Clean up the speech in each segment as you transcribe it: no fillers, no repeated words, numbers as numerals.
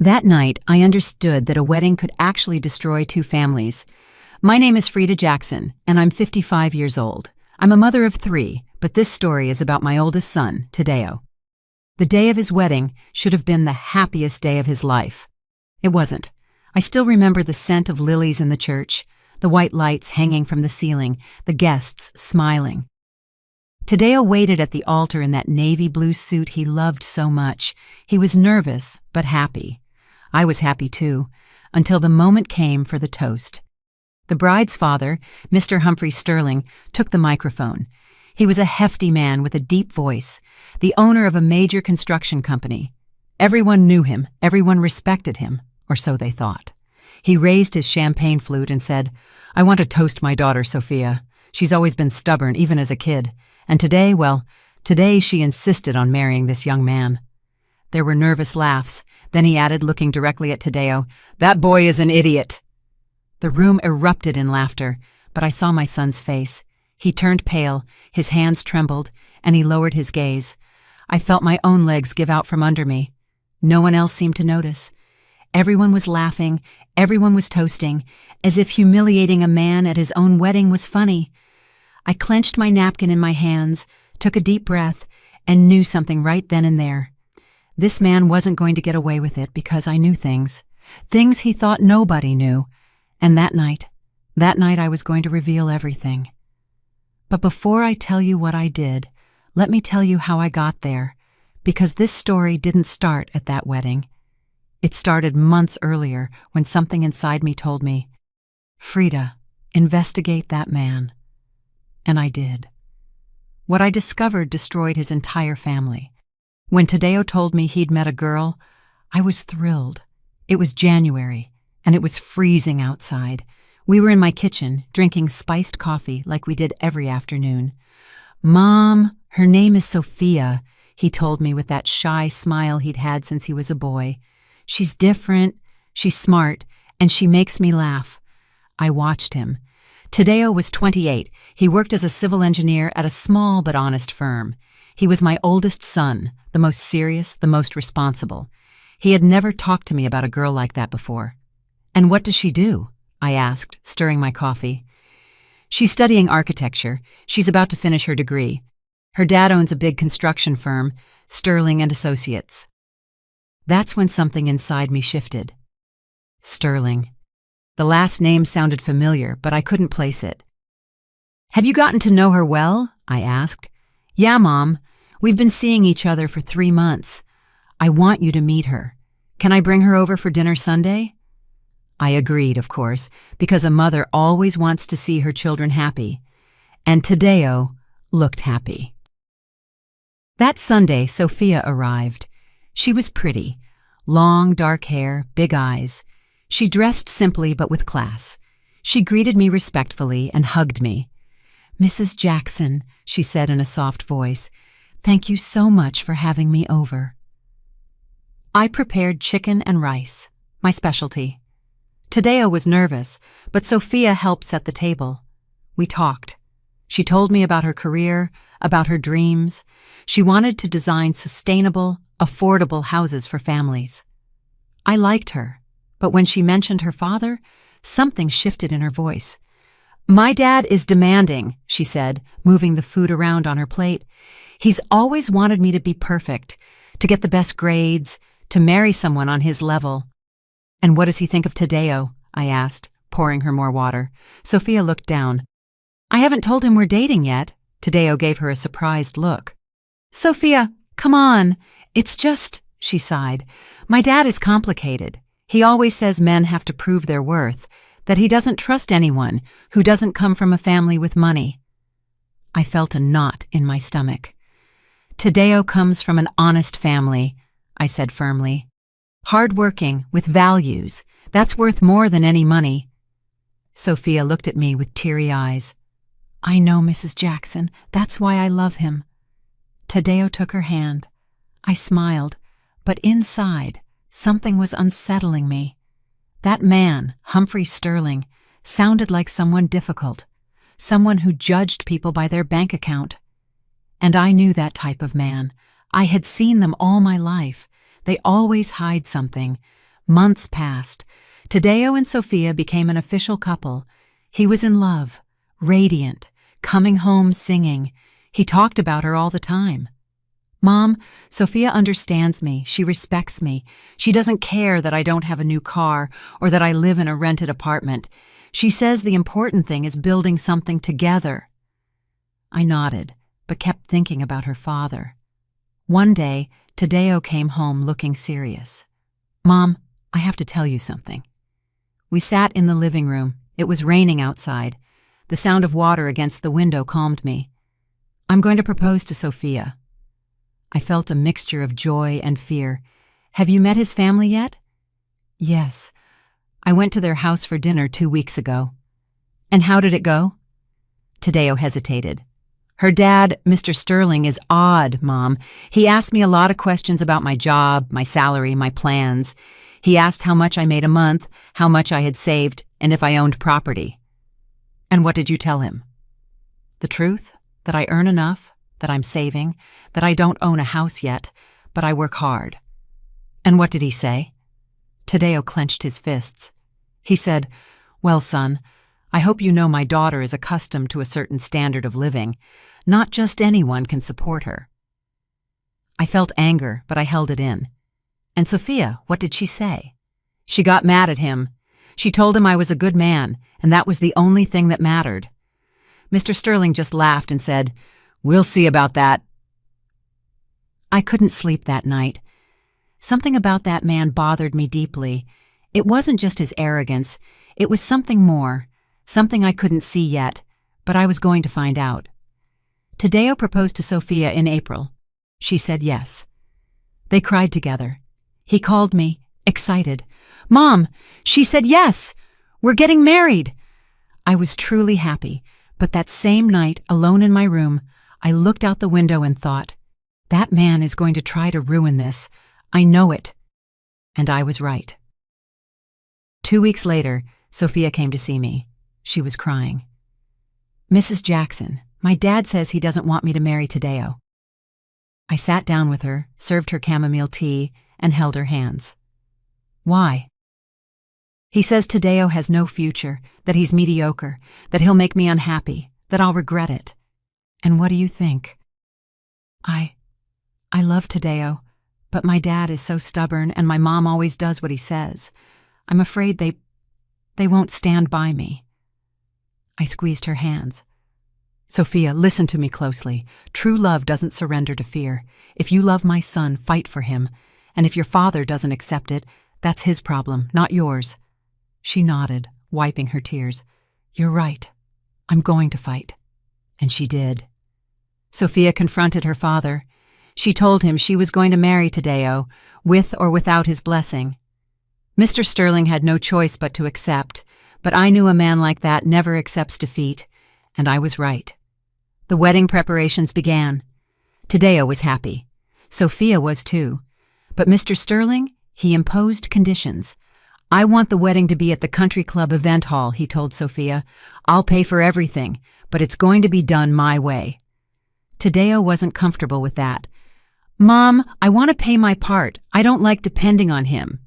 That night, I understood that a wedding could actually destroy two families. My name is Frida Jackson, and I'm 55 years old. I'm a mother of three, but this story is about my oldest son, Tadeo. The day of his wedding should have been the happiest day of his life. It wasn't. I still remember the scent of lilies in the church, the white lights hanging from the ceiling, the guests smiling. Tadeo waited at the altar in that navy blue suit he loved so much. He was nervous, but happy. I was happy too, until the moment came for the toast. The bride's father, Mr. Humphrey Sterling, took the microphone. He was a hefty man with a deep voice, the owner of a major construction company. Everyone knew him, everyone respected him, or so they thought. He raised his champagne flute and said, "I want to toast my daughter, Sophia. She's always been stubborn, even as a kid. And today she insisted on marrying this young man." There were nervous laughs. Then he added, looking directly at Tadeo, "That boy is an idiot." The room erupted in laughter, but I saw my son's face. He turned pale, his hands trembled, and he lowered his gaze. I felt my own legs give out from under me. No one else seemed to notice. Everyone was laughing, everyone was toasting, as if humiliating a man at his own wedding was funny. I clenched my napkin in my hands, took a deep breath, and knew something right then and there. This man wasn't going to get away with it because I knew things he thought nobody knew. And that night I was going to reveal everything. But before I tell you what I did, let me tell you how I got there, because this story didn't start at that wedding. It started months earlier when something inside me told me, "Frida, investigate that man." And I did. What I discovered destroyed his entire family. When Tadeo told me he'd met a girl, I was thrilled. It was January, and it was freezing outside. We were in my kitchen, drinking spiced coffee like we did every afternoon. "Mom, her name is Sophia," he told me with that shy smile he'd had since he was a boy. "She's different, she's smart, and she makes me laugh." I watched him. Tadeo was 28. He worked as a civil engineer at a small but honest firm. He was my oldest son, the most serious, the most responsible. He had never talked to me about a girl like that before. "And what does she do?" I asked, stirring my coffee. "She's studying architecture. She's about to finish her degree. Her dad owns a big construction firm, Sterling and Associates." That's when something inside me shifted. Sterling. The last name sounded familiar, but I couldn't place it. "Have you gotten to know her well?" I asked. "Yeah, Mom. We've been seeing each other for 3 months. I want you to meet her. Can I bring her over for dinner Sunday?" I agreed, of course, because a mother always wants to see her children happy. And Tadeo looked happy. That Sunday, Sophia arrived. She was pretty. Long, dark hair, big eyes. She dressed simply but with class. She greeted me respectfully and hugged me. "Mrs. Jackson," she said in a soft voice, "thank you so much for having me over." I prepared chicken and rice, my specialty. Tadeo was nervous, but Sophia helped set the table. We talked. She told me about her career, about her dreams. She wanted to design sustainable, affordable houses for families. I liked her, but when she mentioned her father, something shifted in her voice. "My dad is demanding," she said, moving the food around on her plate. "He's always wanted me to be perfect, to get the best grades, to marry someone on his level." "And what does he think of Tadeo?" I asked, pouring her more water. Sophia looked down. "I haven't told him we're dating yet." Tadeo gave her a surprised look. "Sophia, come on. It's just," she sighed, "my dad is complicated. He always says men have to prove their worth, that he doesn't trust anyone who doesn't come from a family with money." I felt a knot in my stomach. "Tadeo comes from an honest family," I said firmly. "Hard-working, with values. That's worth more than any money." Sophia looked at me with teary eyes. "I know, Mrs. Jackson. That's why I love him." Tadeo took her hand. I smiled, but inside, something was unsettling me. That man, Humphrey Sterling, sounded like someone difficult, someone who judged people by their bank account. And I knew that type of man. I had seen them all my life. They always hide something, Months passed. Tadeo and Sophia became an official couple. He was in love, radiant, coming home singing. He talked about her all the time. "Mom, Sophia understands me. She respects me. She doesn't care that I don't have a new car or that I live in a rented apartment. She says the important thing is building something together." I nodded, but kept thinking about her father. One day, Tadeo came home looking serious. "Mom, I have to tell you something." We sat in the living room. It was raining outside. The sound of water against the window calmed me. "I'm going to propose to Sophia." I felt a mixture of joy and fear. "Have you met his family yet?" "Yes. I went to their house for dinner 2 weeks ago." "And how did it go?" Tadeo hesitated. "Her dad, Mr. Sterling, is odd, Mom. He asked me a lot of questions about my job, my salary, my plans. He asked how much I made a month, how much I had saved, and if I owned property." "And what did you tell him?" "The truth, that I earn enough, that I'm saving, that I don't own a house yet, but I work hard." "And what did he say?" Tadeo clenched his fists. He said, "Well, son, I hope you know my daughter is accustomed to a certain standard of living. Not just anyone can support her." I felt anger, but I held it in. "And Sophia, what did she say?" "She got mad at him. She told him I was a good man, and that was the only thing that mattered." Mr. Sterling just laughed and said, "We'll see about that." I couldn't sleep that night. Something about that man bothered me deeply. It wasn't just his arrogance. It was something more, something I couldn't see yet, but I was going to find out. Tadeo proposed to Sophia in April. She said yes. They cried together. He called me, excited. "Mom, she said yes! We're getting married!" I was truly happy, but that same night, alone in my room, I looked out the window and thought, that man is going to try to ruin this. I know it. And I was right. 2 weeks later, Sophia came to see me. She was crying. "Mrs. Jackson, my dad says he doesn't want me to marry Tadeo." I sat down with her, served her chamomile tea, and held her hands. "Why?" "He says Tadeo has no future, that he's mediocre, that he'll make me unhappy, that I'll regret it." "And what do you think?" I love Tadeo, but my dad is so stubborn and my mom always does what he says. I'm afraid they won't stand by me." I squeezed her hands. "Sophia, listen to me closely. True love doesn't surrender to fear. If you love my son, fight for him. And if your father doesn't accept it, that's his problem, not yours." She nodded, wiping her tears. "You're right. I'm going to fight." And she did. Sophia confronted her father. She told him she was going to marry Tadeo, with or without his blessing. Mr. Sterling had no choice but to accept, but I knew a man like that never accepts defeat, and I was right. The wedding preparations began. Tadeo was happy. Sophia was too. But Mr. Sterling, he imposed conditions. "I want the wedding to be at the country club event hall," he told Sophia. "I'll pay for everything, but it's going to be done my way." Tadeo wasn't comfortable with that. "Mom, I want to pay my part. I don't like depending on him."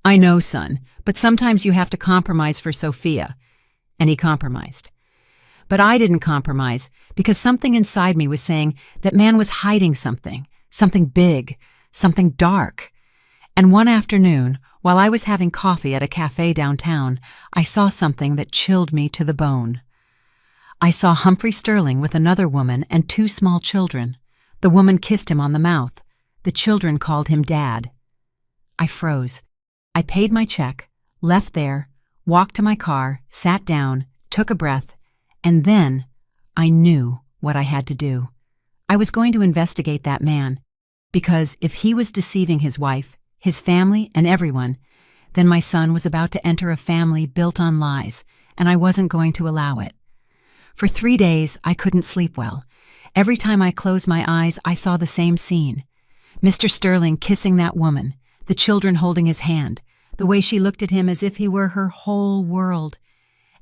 "I know, son, but sometimes you have to compromise for Sophia." And he compromised. But I didn't compromise because something inside me was saying that man was hiding something big, something dark. And one afternoon, while I was having coffee at a cafe downtown, I saw something that chilled me to the bone. I saw Humphrey Sterling with another woman and 2 small children. The woman kissed him on the mouth. The children called him Dad. I froze. I paid my check, left there, walked to my car, sat down, took a breath, and then I knew what I had to do. I was going to investigate that man, because if he was deceiving his wife, his family, and everyone, then my son was about to enter a family built on lies, and I wasn't going to allow it. For 3 days, I couldn't sleep well. Every time I closed my eyes, I saw the same scene. Mr. Sterling kissing that woman, the children holding his hand, the way she looked at him as if he were her whole world.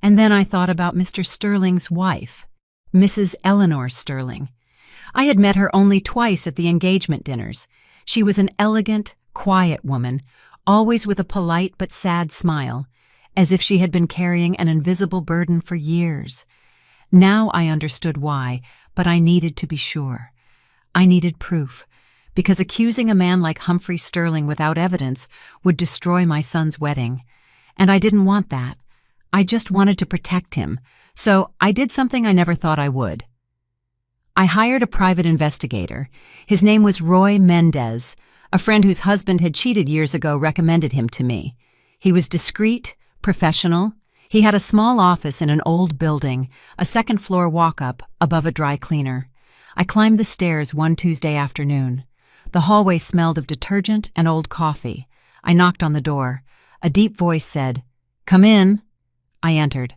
And then I thought about Mr. Sterling's wife, Mrs. Eleanor Sterling. I had met her only twice at the engagement dinners. She was an elegant, quiet woman, always with a polite but sad smile, as if she had been carrying an invisible burden for years. Now I understood why, but I needed to be sure. I needed proof, because accusing a man like Humphrey Sterling without evidence would destroy my son's wedding. And I didn't want that. I just wanted to protect him, so I did something I never thought I would. I hired a private investigator. His name was Roy Mendez. A friend whose husband had cheated years ago recommended him to me. He was discreet, professional. He had a small office in an old building, a second-floor walk-up above a dry cleaner. I climbed the stairs one Tuesday afternoon. The hallway smelled of detergent and old coffee. I knocked on the door. A deep voice said, "Come in." I entered.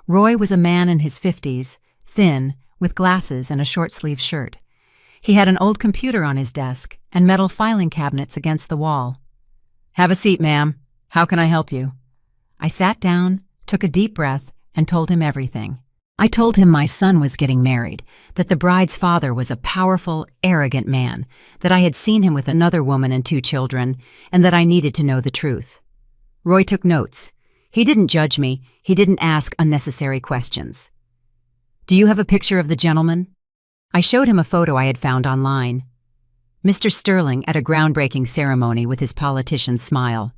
Roy was a man in his 50s, thin, with glasses and a short-sleeved shirt. He had an old computer on his desk and metal filing cabinets against the wall. "Have a seat, ma'am. How can I help you?" I sat down, took a deep breath, and told him everything. I told him my son was getting married, that the bride's father was a powerful, arrogant man, that I had seen him with another woman and 2 children, and that I needed to know the truth. Roy took notes. He didn't judge me. He didn't ask unnecessary questions. "Do you have a picture of the gentleman?" I showed him a photo I had found online. Mr. Sterling at a groundbreaking ceremony with his politician's smile.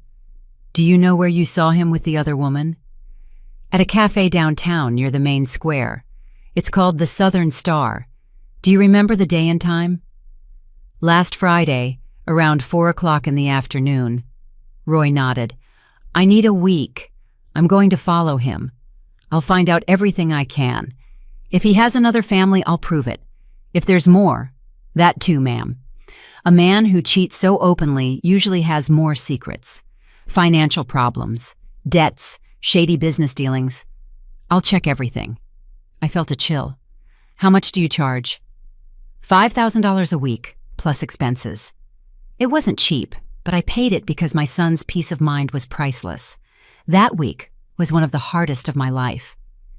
"Do you know where you saw him with the other woman?" "At a cafe downtown near the main square. It's called the Southern Star. Do you remember the day and time?" "Last Friday, around 4 o'clock in the afternoon." Roy nodded. "I need a week. I'm going to follow him. I'll find out everything I can. If he has another family, I'll prove it. If there's more, that too, ma'am. A man who cheats so openly usually has more secrets. Financial problems, debts, shady business dealings. I'll check everything." I felt a chill. "How much do you charge?" $5,000 a week, plus expenses. It wasn't cheap, but I paid it because my son's peace of mind was priceless. That week was one of the hardest of my life.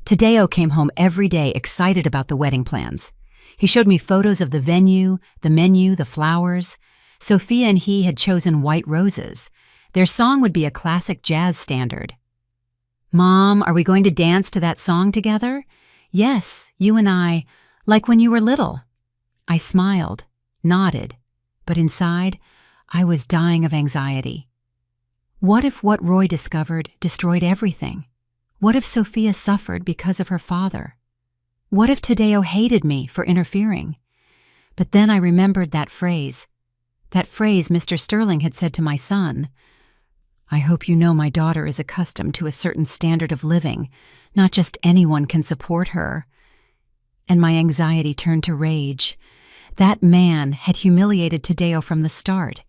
Tadeo came home every day excited about the wedding plans. He showed me photos of the venue, the menu, the flowers. Sophia and he had chosen white roses. Their song would be a classic jazz standard. "Mom, are we going to dance to that song together?" "Yes, you and I, like when you were little." I smiled, nodded, but inside, I was dying of anxiety. What if what Roy discovered destroyed everything? What if Sophia suffered because of her father? What if Tadeo hated me for interfering? But then I remembered that phrase Mr. Sterling had said to my son. "I hope you know my daughter is accustomed to a certain standard of living. Not just anyone can support her." And my anxiety turned to rage. That man had humiliated Tadeo from the start.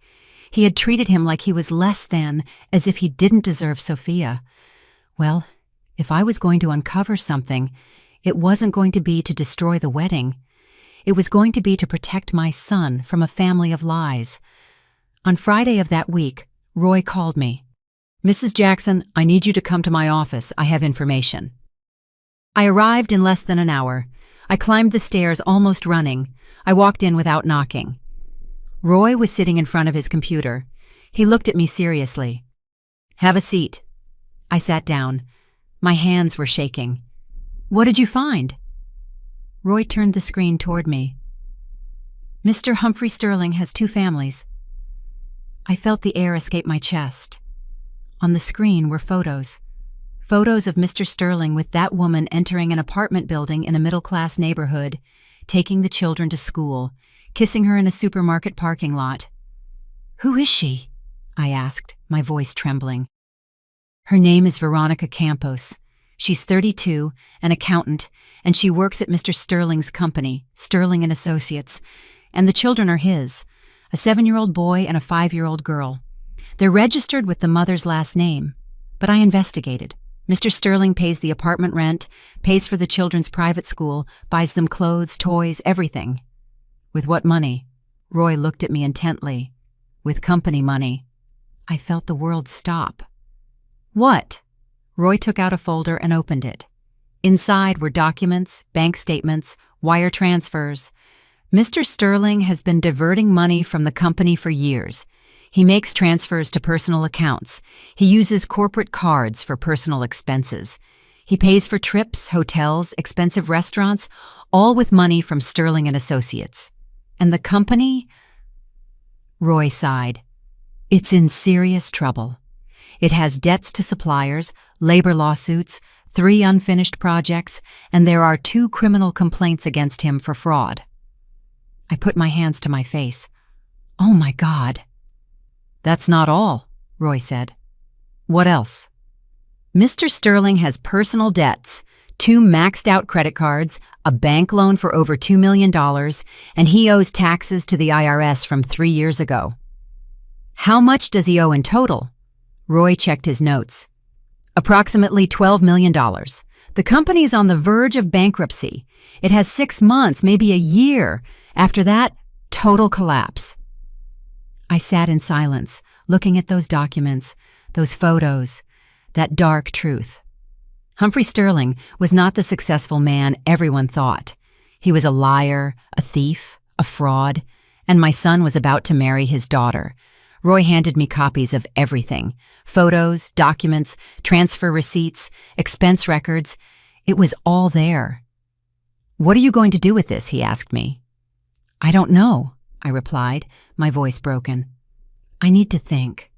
He had treated him like he was less than, as if he didn't deserve Sophia. Well, if I was going to uncover something, it wasn't going to be to destroy the wedding. It was going to be to protect my son from a family of lies. On Friday of that week, Roy called me. "Mrs. Jackson, I need you to come to my office. I have information." I arrived in less than an hour. I climbed the stairs almost running. I walked in without knocking. Roy was sitting in front of his computer. He looked at me seriously. "Have a seat." I sat down. My hands were shaking. "What did you find?" Roy turned the screen toward me. "Mr. Humphrey Sterling has 2 families." I felt the air escape my chest. On the screen were photos. Photos of Mr. Sterling with that woman entering an apartment building in a middle-class neighborhood, taking the children to school, kissing her in a supermarket parking lot. "Who is she?" I asked, my voice trembling. "Her name is Veronica Campos. She's 32, an accountant, and she works at Mr. Sterling's company, Sterling and Associates, and the children are his, a 7-year-old boy and a 5-year-old girl. They're registered with the mother's last name, but I investigated. Mr. Sterling pays the apartment rent, pays for the children's private school, buys them clothes, toys, everything." "With what money?" Roy looked at me intently. "With company money." I felt the world stop. "What?" Roy took out a folder and opened it. Inside were documents, bank statements, wire transfers. "Mr. Sterling has been diverting money from the company for years. He makes transfers to personal accounts. He uses corporate cards for personal expenses. He pays for trips, hotels, expensive restaurants, all with money from Sterling and Associates. And the company? Roy sighed. It's in serious trouble. It has debts to suppliers, labor lawsuits, 3 unfinished projects, and there are 2 criminal complaints against him for fraud. I put my hands to my face. Oh my God. That's not all, Roy said. What else? Mr. Sterling has personal debts, 2 maxed-out credit cards, a bank loan for over $2 million, and he owes taxes to the IRS from 3 years ago. How much does he owe in total? Roy checked his notes. Approximately $12 million. The company is on the verge of bankruptcy. It has 6 months, maybe a year. After that, total collapse. I sat in silence, looking at those documents, those photos, that dark truth. Humphrey Sterling was not the successful man everyone thought. He was a liar, a thief, a fraud, and my son was about to marry his daughter. Roy handed me copies of everything: photos, documents, transfer receipts, expense records. It was all there. What are you going to do with this? He asked me. I don't know, I replied, my voice broken. I need to think.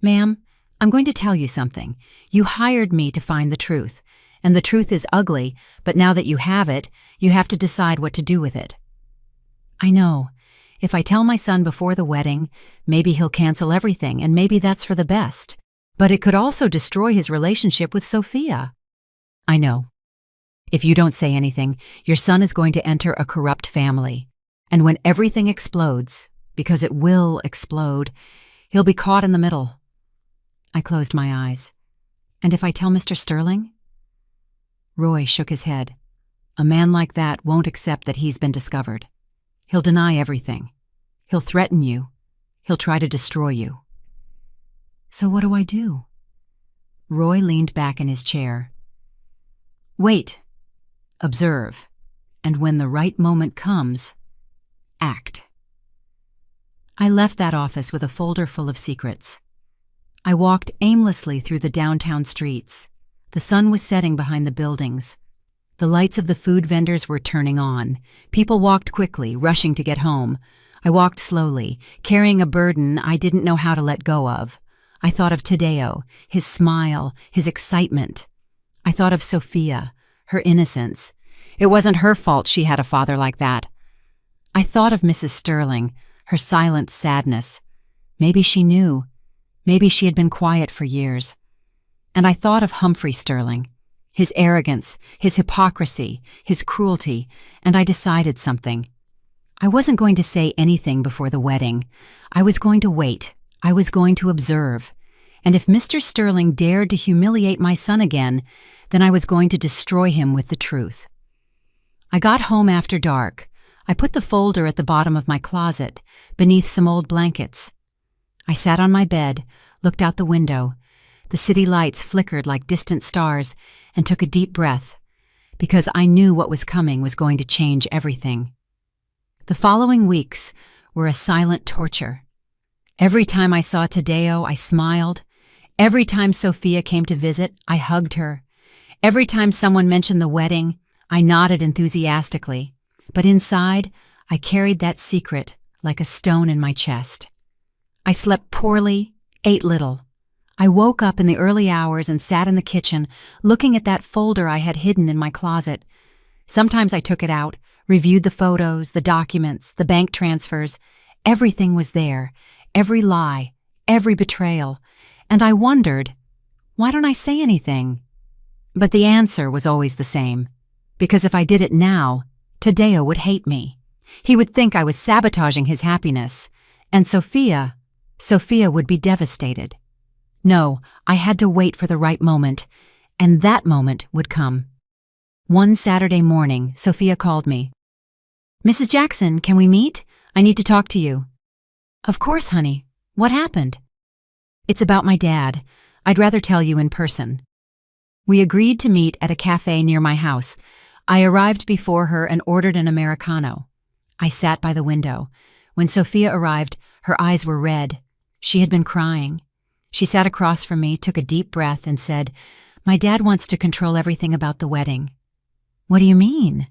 Ma'am, I'm going to tell you something. You hired me to find the truth, and the truth is ugly, but now that you have it, you have to decide what to do with it. I know. If I tell my son before the wedding, maybe he'll cancel everything, and maybe that's for the best. But it could also destroy his relationship with Sophia. I know. If you don't say anything, your son is going to enter a corrupt family. And when everything explodes, because it will explode, he'll be caught in the middle. I closed my eyes. And if I tell Mr. Sterling? Roy shook his head. A man like that won't accept that he's been discovered. He'll deny everything. He'll threaten you. He'll try to destroy you. So what do I do? Roy leaned back in his chair. Wait. Observe. And when the right moment comes, act. I left that office with a folder full of secrets. I walked aimlessly through the downtown streets. The sun was setting behind the buildings. The lights of the food vendors were turning on. People walked quickly, rushing to get home. I walked slowly, carrying a burden I didn't know how to let go of. I thought of Tadeo, his smile, his excitement. I thought of Sophia, her innocence. It wasn't her fault she had a father like that. I thought of Mrs. Sterling, her silent sadness. Maybe she knew. Maybe she had been quiet for years. And I thought of Humphrey Sterling, his arrogance, his hypocrisy, his cruelty, and I decided something. I wasn't going to say anything before the wedding. I was going to wait. I was going to observe. And if Mr. Sterling dared to humiliate my son again, then I was going to destroy him with the truth. I got home after dark. I put the folder at the bottom of my closet, beneath some old blankets. I sat on my bed, looked out the window. The city lights flickered like distant stars, and took a deep breath, because I knew what was coming was going to change everything. The following weeks were a silent torture. Every time I saw Tadeo, I smiled. Every time Sophia came to visit, I hugged her. Every time someone mentioned the wedding, I nodded enthusiastically. But inside, I carried that secret like a stone in my chest. I slept poorly, ate little. I woke up in the early hours and sat in the kitchen, looking at that folder I had hidden in my closet. Sometimes I took it out, reviewed the photos, the documents, the bank transfers. Everything was there, every lie, every betrayal. And I wondered, why don't I say anything? But the answer was always the same. Because if I did it now, Tadeo would hate me. He would think I was sabotaging his happiness. And Sophia would be devastated. No, I had to wait for the right moment, and that moment would come. One Saturday morning, Sophia called me. Mrs. Jackson, can we meet? I need to talk to you. Of course, honey. What happened? It's about my dad. I'd rather tell you in person. We agreed to meet at a cafe near my house. I arrived before her and ordered an Americano. I sat by the window. When Sophia arrived, her eyes were red. She had been crying. She sat across from me, took a deep breath, and said, "My dad wants to control everything about the wedding." "What do you mean?"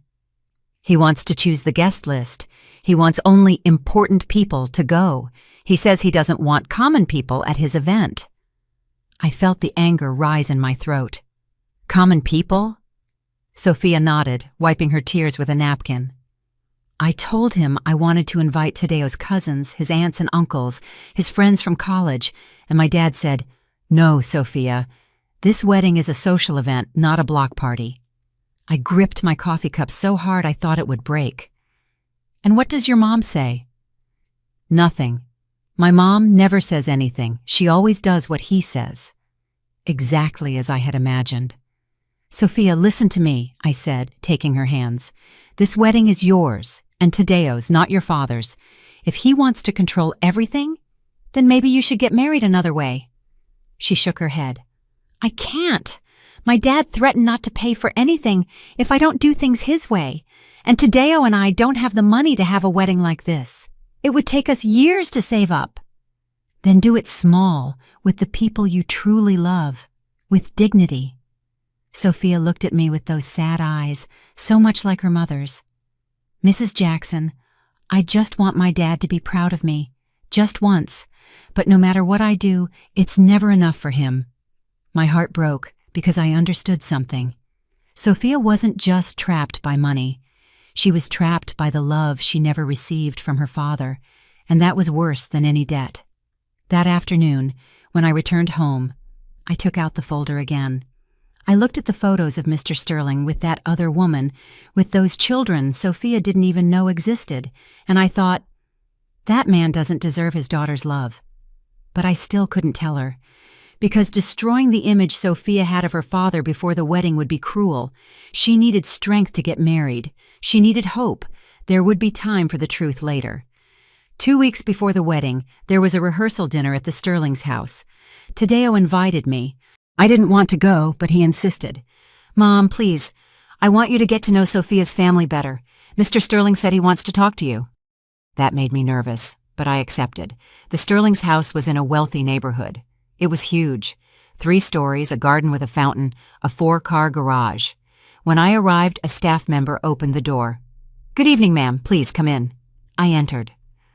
"He wants to choose the guest list. He wants only important people to go. He says he doesn't want common people at his event." I felt the anger rise in my throat. "Common people?" Sophia nodded, wiping her tears with a napkin. "I told him I wanted to invite Tadeo's cousins, his aunts and uncles, his friends from college, and my dad said, 'No, Sophia, this wedding is a social event, not a block party.'" I gripped my coffee cup so hard I thought it would break. "And what does your mom say?" "Nothing. My mom never says anything. She always does what he says." Exactly as I had imagined. "Sophia, listen to me," I said, taking her hands. "This wedding is yours, and Tadeo's, not your father's. If he wants to control everything, then maybe you should get married another way." She shook her head. "I can't. My dad threatened not to pay for anything if I don't do things his way, and Tadeo and I don't have the money to have a wedding like this. It would take us years to save up." "Then do it small, with the people you truly love, with dignity." Sophia looked at me with those sad eyes, so much like her mother's. "Mrs. Jackson, I just want my dad to be proud of me, just once, but no matter what I do, it's never enough for him." My heart broke because I understood something. Sophia wasn't just trapped by money. She was trapped by the love she never received from her father, and that was worse than any debt. That afternoon, when I returned home, I took out the folder again. I looked at the photos of Mr. Sterling with that other woman, with those children Sophia didn't even know existed, and I thought, that man doesn't deserve his daughter's love. But I still couldn't tell her, because destroying the image Sophia had of her father before the wedding would be cruel. She needed strength to get married. She needed hope. There would be time for the truth later. 2 weeks before the wedding, there was a rehearsal dinner at the Sterling's house. Tadeo invited me. I didn't want to go, but he insisted. "Mom, please, I want you to get to know Sophia's family better. Mr. Sterling said he wants to talk to you." That made me nervous, but I accepted. The Sterling's house was in a wealthy neighborhood. It was huge. 3 stories, a garden with a fountain, a 4-car garage. When I arrived, a staff member opened the door. "Good evening, ma'am. Please come in." I entered.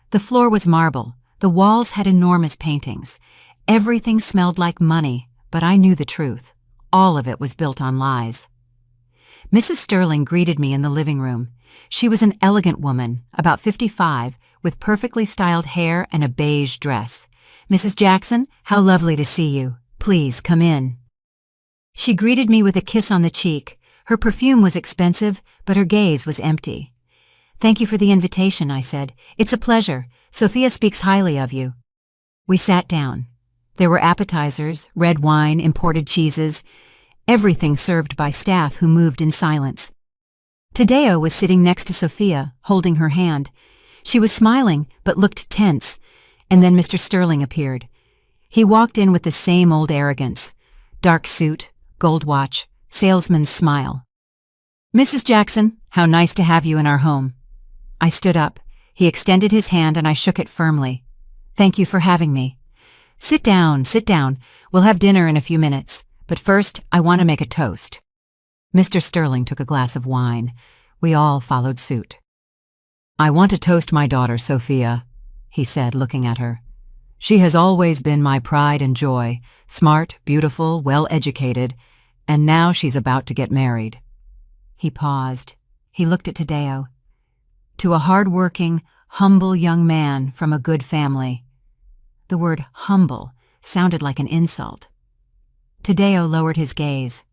The floor was marble. The walls had enormous paintings. Everything smelled like money, but I knew the truth. All of it was built on lies. Mrs. Sterling greeted me in the living room. She was an elegant woman, about 55, with perfectly styled hair and a beige dress. "Mrs. Jackson, how lovely to see you. Please come in." She greeted me with a kiss on the cheek. Her perfume was expensive, but her gaze was empty. "Thank you for the invitation," I said. "It's a pleasure. Sophia speaks highly of you." We sat down. There were appetizers, red wine, imported cheeses, everything served by staff who moved in silence. Tadeo was sitting next to Sophia, holding her hand. She was smiling, but looked tense, and then Mr. Sterling appeared. He walked in with the same old arrogance. Dark suit, gold watch, salesman's smile. "Mrs. Jackson, how nice to have you in our home." I stood up. He extended his hand and I shook it firmly. "Thank you for having me." Sit down. We'll have dinner in a few minutes. But first, I want to make a toast." Mr. Sterling took a glass of wine. We all followed suit. "I want to toast my daughter, Sophia," he said, looking at her. "She has always been my pride and joy, smart, beautiful, well-educated, and now she's about to get married." He paused. He looked at Tadeo. "To a hard-working, humble young man from a good family." The word humble sounded like an insult. Tadeo lowered his gaze.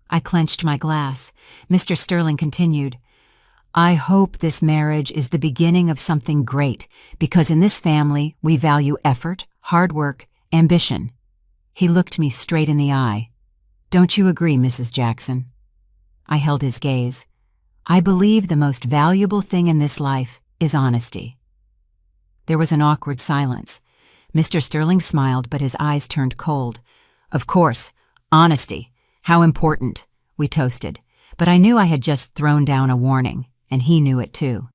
I clenched my glass. Mr. Sterling continued, "I hope this marriage is the beginning of something great, because in this family we value effort, hard work, ambition." He looked me straight in the eye. "Don't you agree, Mrs. Jackson?" I held his gaze. "I believe the most valuable thing in this life is honesty." There was an awkward silence. Mr. Sterling smiled, but his eyes turned cold. "Of course, honesty. How important," we toasted. But I knew I had just thrown down a warning, and he knew it too.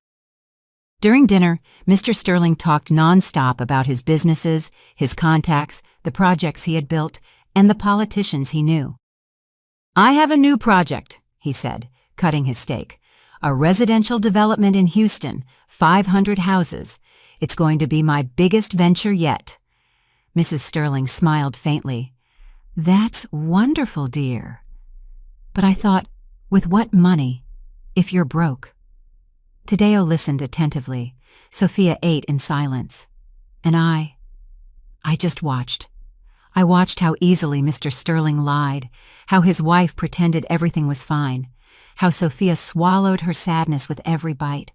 During dinner, Mr. Sterling talked nonstop about his businesses, his contacts, the projects he had built, and the politicians he knew. "I have a new project," he said, cutting his steak. "A residential development in Houston, 500 houses. It's going to be my biggest venture yet." Mrs. Sterling smiled faintly. "That's wonderful, dear." But I thought, with what money, if you're broke? Tadeo listened attentively. Sophia ate in silence. And I just watched. I watched how easily Mr. Sterling lied, how his wife pretended everything was fine, how Sophia swallowed her sadness with every bite.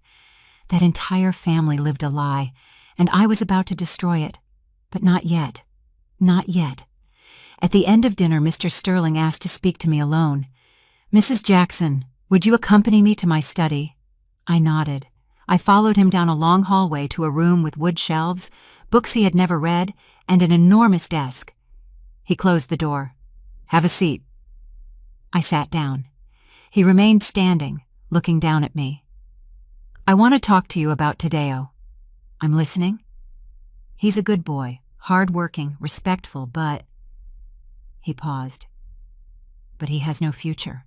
That entire family lived a lie, and I was about to destroy it. But not yet. Not yet. At the end of dinner, Mr. Sterling asked to speak to me alone. "Mrs. Jackson, would you accompany me to my study?" I nodded. I followed him down a long hallway to a room with wood shelves, books he had never read, and an enormous desk. He closed the door. "Have a seat." I sat down. He remained standing, looking down at me. "I want to talk to you about Tadeo." "I'm listening." "He's a good boy, hard-working, respectful, but—" He paused. "But he has no future."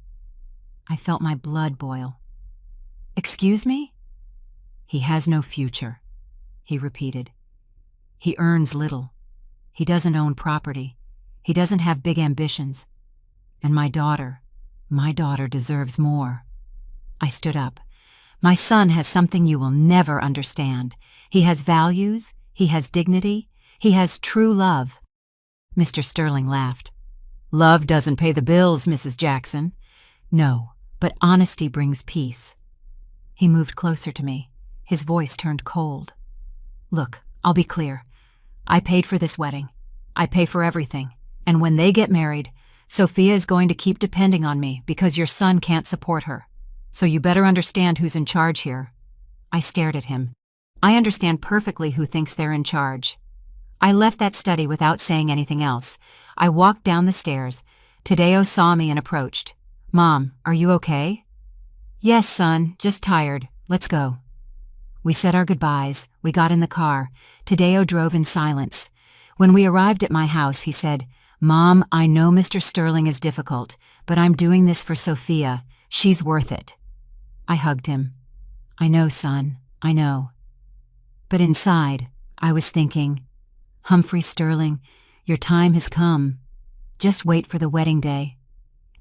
I felt my blood boil. "Excuse me?" "He has no future," he repeated. "He earns little. He doesn't own property. He doesn't have big ambitions. And my daughter deserves more." I stood up. "My son has something you will never understand. He has values, he has dignity, he has true love." Mr. Sterling laughed. "Love doesn't pay the bills, Mrs. Jackson." "No, but honesty brings peace." He moved closer to me. His voice turned cold. "Look, I'll be clear. I paid for this wedding. I pay for everything. And when they get married, Sophia is going to keep depending on me because your son can't support her. So you better understand who's in charge here." I stared at him. I understand perfectly who thinks they're in charge. I left that study without saying anything else. I walked down the stairs. Tadeo saw me and approached. "Mom, are you okay?" "Yes, son, just tired. Let's go." We said our goodbyes. We got in the car. Tadeo drove in silence. When we arrived at my house, he said, "Mom, I know Mr. Sterling is difficult, but I'm doing this for Sophia. She's worth it." I hugged him. "I know, son, I know." But inside, I was thinking, "Humphrey Sterling, your time has come. Just wait for the wedding day."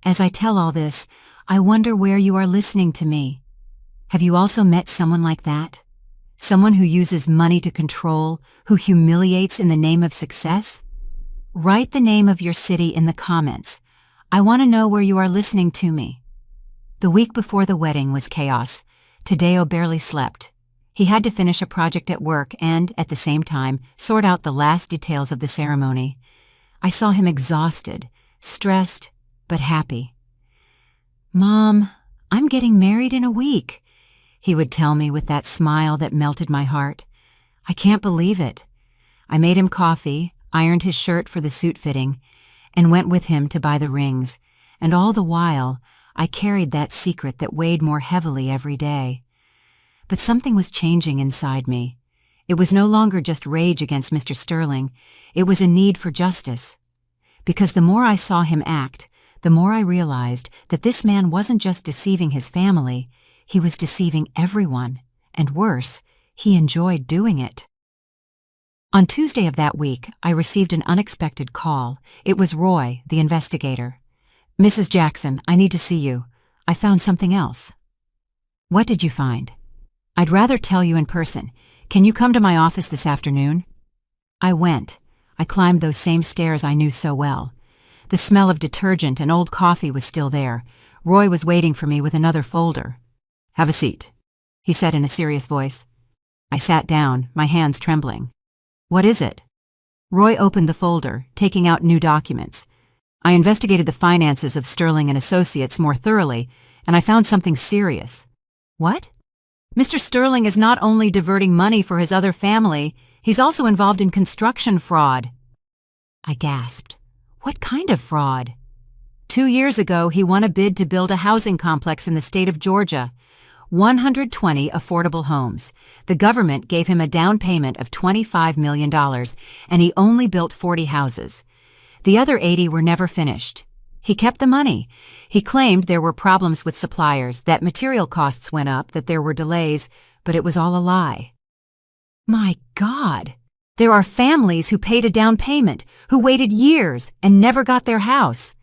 As I tell all this, I wonder where you are listening to me. Have you also met someone like that? Someone who uses money to control, who humiliates in the name of success? Write the name of your city in the comments. I want to know where you are listening to me. The week before the wedding was chaos. Tadeo barely slept. He had to finish a project at work and, at the same time, sort out the last details of the ceremony. I saw him exhausted, stressed, but happy. "Mom, I'm getting married in a week," he would tell me with that smile that melted my heart. I can't believe it. I made him coffee, ironed his shirt for the suit fitting, and went with him to buy the rings, and all the while, I carried that secret that weighed more heavily every day. But something was changing inside me. It was no longer just rage against Mr. Sterling. It was a need for justice. Because the more I saw him act, the more I realized that this man wasn't just deceiving his family, he was deceiving everyone, and worse, he enjoyed doing it. On Tuesday of that week, I received an unexpected call. It was Roy, the investigator. "Mrs. Jackson, I need to see you. I found something else." "What did you find?" "I'd rather tell you in person. Can you come to my office this afternoon?" I went. I climbed those same stairs I knew so well. The smell of detergent and old coffee was still there. Roy was waiting for me with another folder. "Have a seat," he said in a serious voice. I sat down, my hands trembling. "What is it?" Roy opened the folder, taking out new documents. "I investigated the finances of Sterling and Associates more thoroughly, and I found something serious." "What?" "Mr. Sterling is not only diverting money for his other family, he's also involved in construction fraud." I gasped. "What kind of fraud?" 2 years ago, he won a bid to build a housing complex in the state of Georgia. 120 affordable homes. The government gave him a down payment of $25 million, and he only built 40 houses. The other 80 were never finished. He kept the money. He claimed there were problems with suppliers, that material costs went up, that there were delays, but it was all a lie. My God! There are families who paid a down payment, who waited years and never got their house.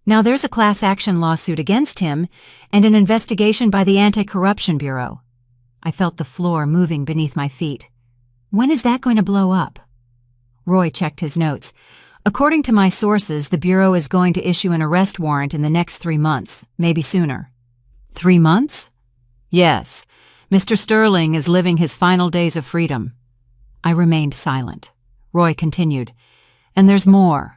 Now there's a class action lawsuit against him and an investigation by the Anti-Corruption Bureau. I felt the floor moving beneath my feet. When is that going to blow up? Roy checked his notes. According to my sources, the Bureau is going to issue an arrest warrant in the next 3 months, maybe sooner. 3 months? Yes. Mr. Sterling is living his final days of freedom. I remained silent. Roy continued. And there's more.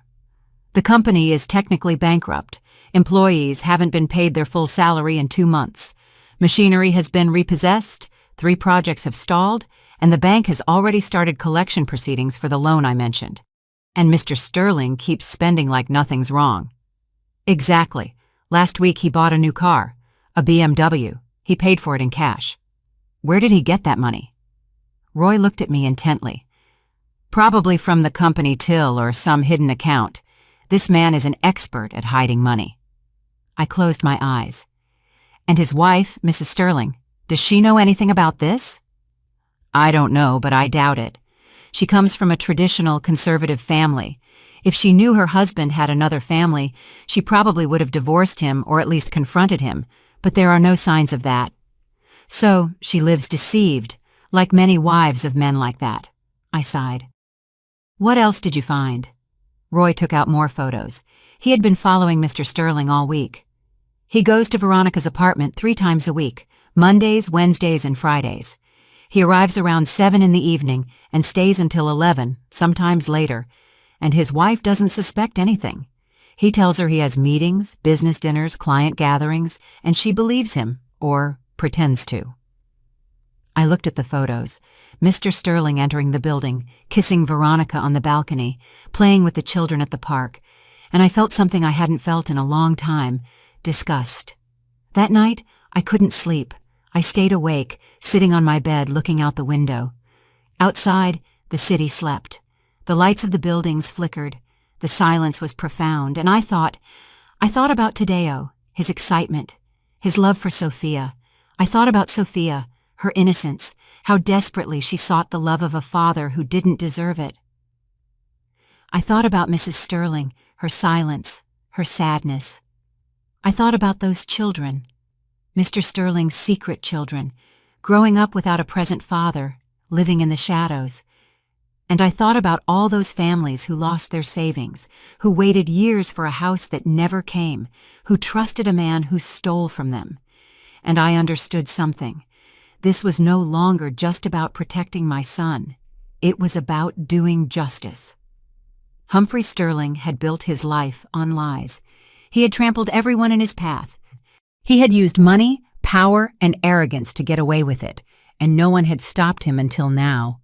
The company is technically bankrupt. Employees haven't been paid their full salary in 2 months. Machinery has been repossessed, 3 projects have stalled, and the bank has already started collection proceedings for the loan I mentioned. And Mr. Sterling keeps spending like nothing's wrong. Exactly. Last week he bought a new car, a BMW. He paid for it in cash. Where did he get that money? Roy looked at me intently. Probably from the company till or some hidden account. This man is an expert at hiding money. I closed my eyes. And his wife, Mrs. Sterling, does she know anything about this? I don't know, but I doubt it. She comes from a traditional conservative family. If she knew her husband had another family, she probably would have divorced him or at least confronted him, but there are no signs of that. So she lives deceived, like many wives of men like that. I sighed. What else did you find? Roy took out more photos. He had been following Mr. Sterling all week. He goes to Veronica's apartment 3 times a week, Mondays, Wednesdays, and Fridays. He arrives around 7 in the evening and stays until 11, sometimes later, and his wife doesn't suspect anything. He tells her he has meetings, business dinners, client gatherings, and she believes him, or pretends to. I looked at the photos. Mr. Sterling entering the building, kissing Veronica on the balcony, playing with the children at the park, and I felt something I hadn't felt in a long time, disgust. That night, I couldn't sleep. I stayed awake, sitting on my bed looking out the window. Outside, the city slept. The lights of the buildings flickered. The silence was profound, and I thought about Tadeo, his excitement, his love for Sophia. I thought about Sophia, her innocence, how desperately she sought the love of a father who didn't deserve it. I thought about Mrs. Sterling, her silence, her sadness. I thought about those children, Mr. Sterling's secret children, growing up without a present father, living in the shadows. And I thought about all those families who lost their savings, who waited years for a house that never came, who trusted a man who stole from them. And I understood something. This was no longer just about protecting my son. It was about doing justice. Humphrey Sterling had built his life on lies. He had trampled everyone in his path. He had used money, power, and arrogance to get away with it, and no one had stopped him until now.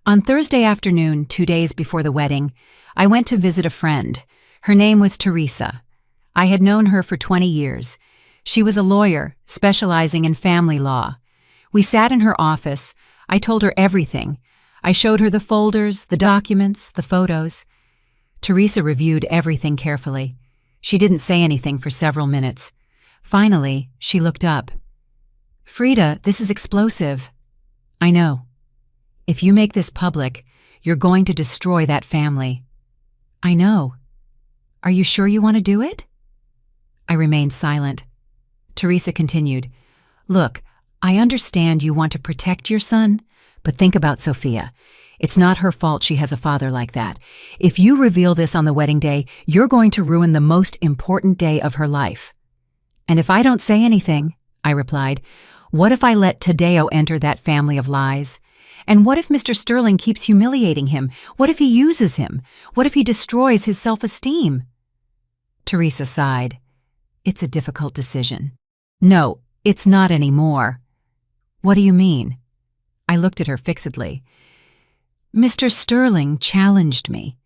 On Thursday afternoon, 2 days before the wedding, I went to visit a friend. Her name was Teresa. I had known her for 20 years. She was a lawyer, specializing in family law. We sat in her office. I told her everything. I showed her the folders, the documents, the photos. Teresa reviewed everything carefully. She didn't say anything for several minutes. Finally, she looked up. Frida, this is explosive. I know. If you make this public, you're going to destroy that family. I know. Are you sure you want to do it? I remained silent. Teresa continued. Look, I understand you want to protect your son, but think about Sophia. It's not her fault she has a father like that. If you reveal this on the wedding day, you're going to ruin the most important day of her life. And if I don't say anything, I replied, what if I let Tadeo enter that family of lies? And what if Mr. Sterling keeps humiliating him? What if he uses him? What if he destroys his self-esteem? Teresa sighed. It's a difficult decision. No, it's not anymore. What do you mean? I looked at her fixedly. Mr. Sterling challenged me.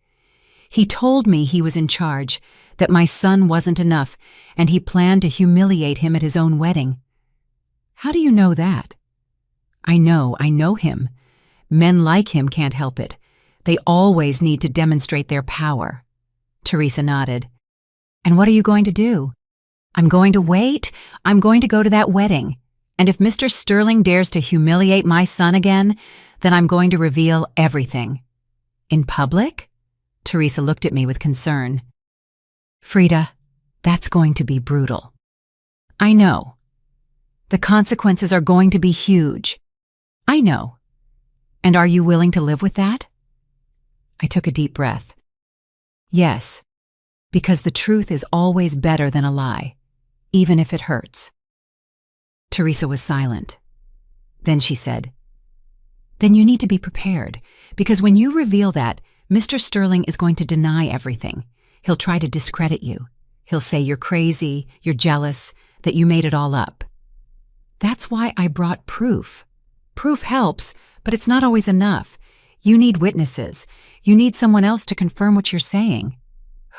He told me he was in charge, that my son wasn't enough, and he planned to humiliate him at his own wedding. How do you know that? I know him. Men like him can't help it. They always need to demonstrate their power. Teresa nodded. And what are you going to do? I'm going to wait. I'm going to go to that wedding. And if Mr. Sterling dares to humiliate my son again, then I'm going to reveal everything. In public? Teresa looked at me with concern. Frida, that's going to be brutal. I know. The consequences are going to be huge. I know. And are you willing to live with that? I took a deep breath. Yes, because the truth is always better than a lie, even if it hurts. Teresa was silent. Then she said, Then you need to be prepared, because when you reveal that, Mr. Sterling is going to deny everything. He'll try to discredit you. He'll say you're crazy, you're jealous, that you made it all up. That's why I brought proof. Proof helps, but it's not always enough. You need witnesses. You need someone else to confirm what you're saying.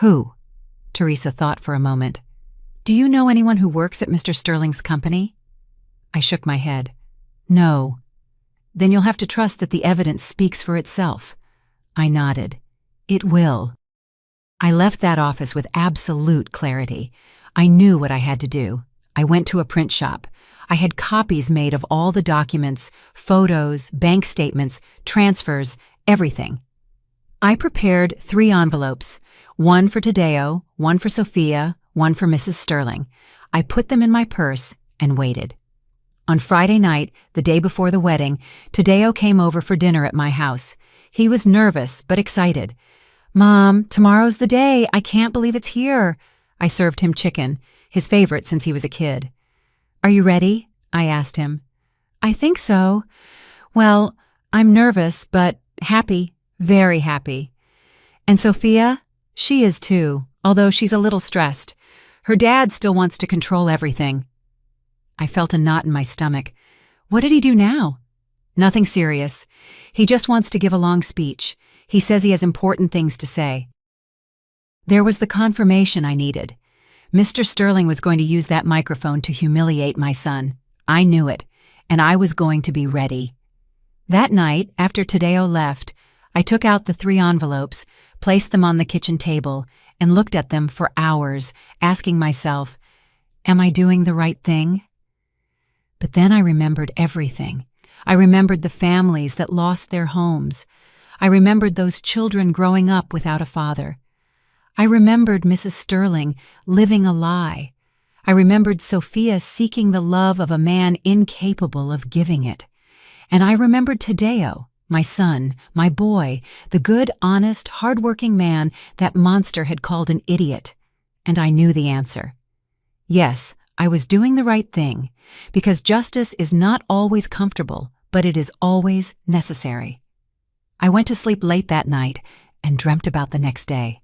Who? Teresa thought for a moment. Do you know anyone who works at Mr. Sterling's company? I shook my head. No. Then you'll have to trust that the evidence speaks for itself. I nodded. It will. I left that office with absolute clarity. I knew what I had to do. I went to a print shop. I had copies made of all the documents, photos, bank statements, transfers, everything. I prepared 3 envelopes, one for Tadeo, one for Sophia, one for Mrs. Sterling. I put them in my purse and waited. On Friday night, the day before the wedding, Tadeo came over for dinner at my house. He was nervous but excited. Mom, tomorrow's the day. I can't believe it's here. I served him chicken, his favorite since he was a kid. Are you ready? I asked him. I think so. Well, I'm nervous, but happy, very happy. And Sophia? She is too, although she's a little stressed. Her dad still wants to control everything. I felt a knot in my stomach. What did he do now? Nothing serious. He just wants to give a long speech. He says he has important things to say. There was the confirmation I needed. Mr. Sterling was going to use that microphone to humiliate my son. I knew it, and I was going to be ready. That night, after Tadeo left, I took out the 3 envelopes, placed them on the kitchen table, and looked at them for hours, asking myself, am I doing the right thing? But then I remembered everything. I remembered the families that lost their homes. I remembered those children growing up without a father. I remembered Mrs. Sterling living a lie. I remembered Sophia seeking the love of a man incapable of giving it. And I remembered Tadeo, my son, my boy, the good, honest, hard-working man that monster had called an idiot. And I knew the answer. Yes, I was doing the right thing, because justice is not always comfortable, but it is always necessary. I went to sleep late that night and dreamt about the next day.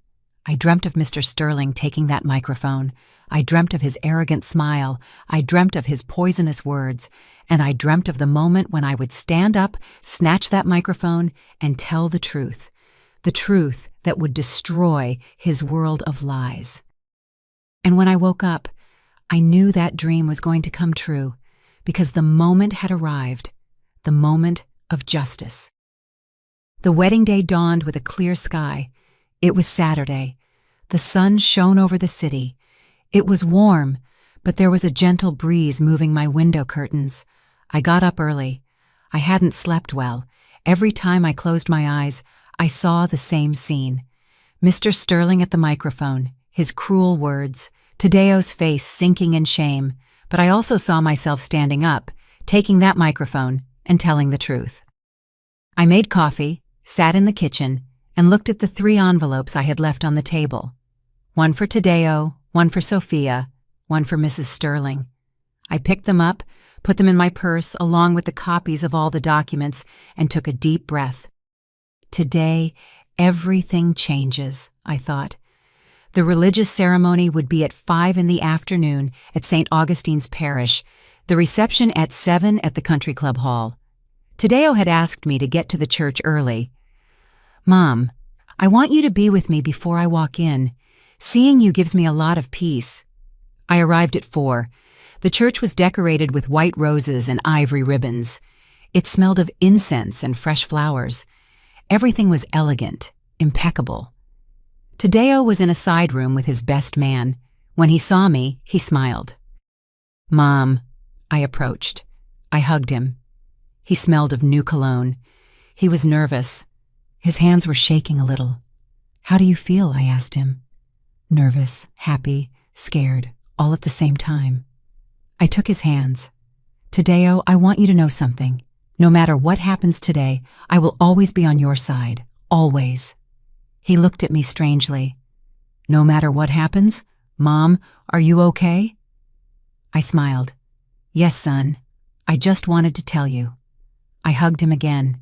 I dreamt of Mr. Sterling taking that microphone. I dreamt of his arrogant smile. I dreamt of his poisonous words. And I dreamt of the moment when I would stand up, snatch that microphone, and tell the truth that would destroy his world of lies. And when I woke up, I knew that dream was going to come true, because the moment had arrived, the moment of justice. The wedding day dawned with a clear sky. It was Saturday. The sun shone over the city. It was warm, but there was a gentle breeze moving my window curtains. I got up early. I hadn't slept well. Every time I closed my eyes, I saw the same scene. Mr. Sterling at the microphone, his cruel words, Tadeo's face sinking in shame, but I also saw myself standing up, taking that microphone, and telling the truth. I made coffee, sat in the kitchen, and looked at the 3 envelopes I had left on the table. One for Tadeo, one for Sophia, one for Mrs. Sterling. I picked them up, put them in my purse along with the copies of all the documents, and took a deep breath. Today, everything changes, I thought. The religious ceremony would be at 5 in the afternoon at St. Augustine's Parish, the reception at 7 at the Country Club Hall. Tadeo had asked me to get to the church early. Mom, I want you to be with me before I walk in. Seeing you gives me a lot of peace. I arrived at 4. The church was decorated with white roses and ivory ribbons. It smelled of incense and fresh flowers. Everything was elegant, impeccable. Tadeo was in a side room with his best man. When he saw me, he smiled. "Mom," I approached. I hugged him. He smelled of new cologne. He was nervous. His hands were shaking a little. "How do you feel?" I asked him. Nervous, happy, scared, all at the same time. I took his hands. "Tadeo, I want you to know something. No matter what happens today, I will always be on your side. Always." He looked at me strangely. "No matter what happens? Mom, are you okay?" I smiled. "Yes, son. I just wanted to tell you." I hugged him again,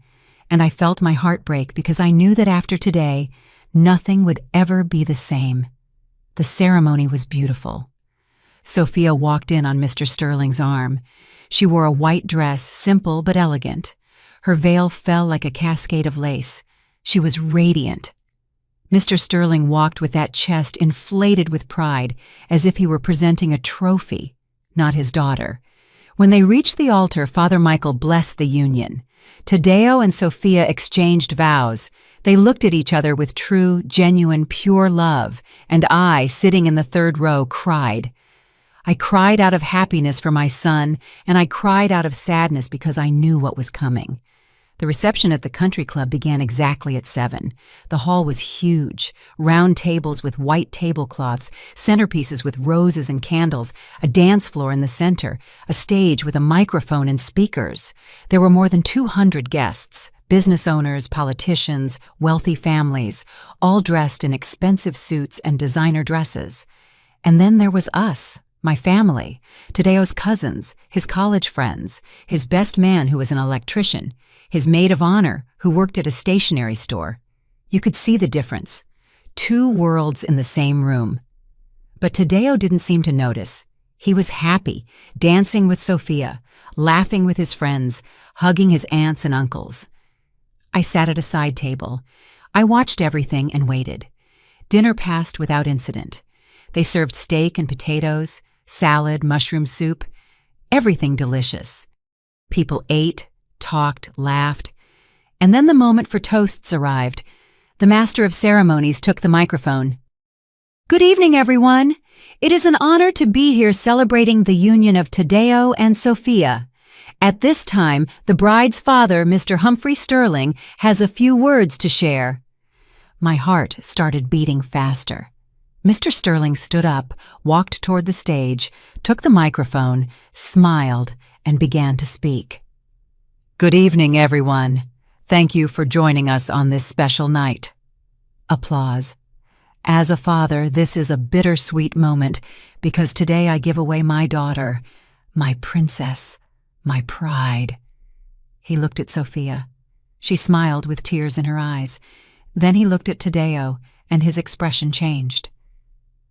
and I felt my heart break because I knew that after today, nothing would ever be the same. The ceremony was beautiful. Sophia walked in on Mr. Sterling's arm. She wore a white dress, simple but elegant. Her veil fell like a cascade of lace. She was radiant. Mr. Sterling walked with that chest inflated with pride, as if he were presenting a trophy, not his daughter. When they reached the altar, Father Michael blessed the union. Tadeo and Sophia exchanged vows. They looked at each other with true, genuine, pure love, and I, sitting in the 3rd row, cried. I cried out of happiness for my son, and I cried out of sadness because I knew what was coming. The reception at the country club began exactly at 7. The hall was huge, round tables with white tablecloths, centerpieces with roses and candles, a dance floor in the center, a stage with a microphone and speakers. There were more than 200 guests, business owners, politicians, wealthy families, all dressed in expensive suits and designer dresses. And then there was us. My family, Tadeo's cousins, his college friends, his best man who was an electrician, his maid of honor who worked at a stationery store. You could see the difference. 2 worlds in the same room. But Tadeo didn't seem to notice. He was happy, dancing with Sophia, laughing with his friends, hugging his aunts and uncles. I sat at a side table. I watched everything and waited. Dinner passed without incident. They served steak and potatoes, salad, mushroom soup, everything delicious. People ate, talked, laughed. And then the moment for toasts arrived. The master of ceremonies took the microphone. "Good evening, everyone. It is an honor to be here celebrating the union of Tadeo and Sophia. At this time, the bride's father, Mr. Humphrey Sterling, has a few words to share." My heart started beating faster. Mr. Sterling stood up, walked toward the stage, took the microphone, smiled, and began to speak. "Good evening, everyone. Thank you for joining us on this special night." Applause. As a father, this is a bittersweet moment because today I give away my daughter, my princess, my pride. He looked at Sophia. She smiled with tears in her eyes. Then he looked at Tadeo, and his expression changed.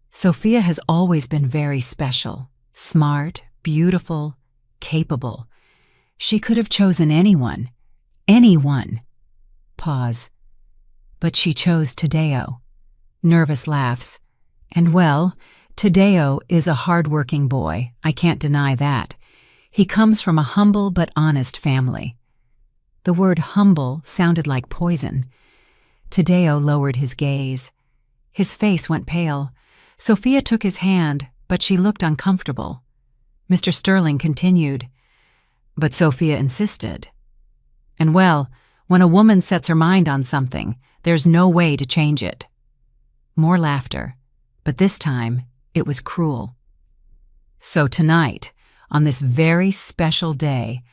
Sophia has always been very special, smart, beautiful, capable. She could have chosen anyone. Anyone. Pause. But she chose Tadeo. Nervous laughs. And well, Tadeo is a hard-working boy. I can't deny that. He comes from a humble but honest family. The word humble sounded like poison. Tadeo lowered his gaze. His face went pale. Sophia took his hand, but she looked uncomfortable. Mr. Sterling continued, but Sophia insisted. And well, when a woman sets her mind on something, there's no way to change it. More laughter, but this time it was cruel. So tonight, on this very special day,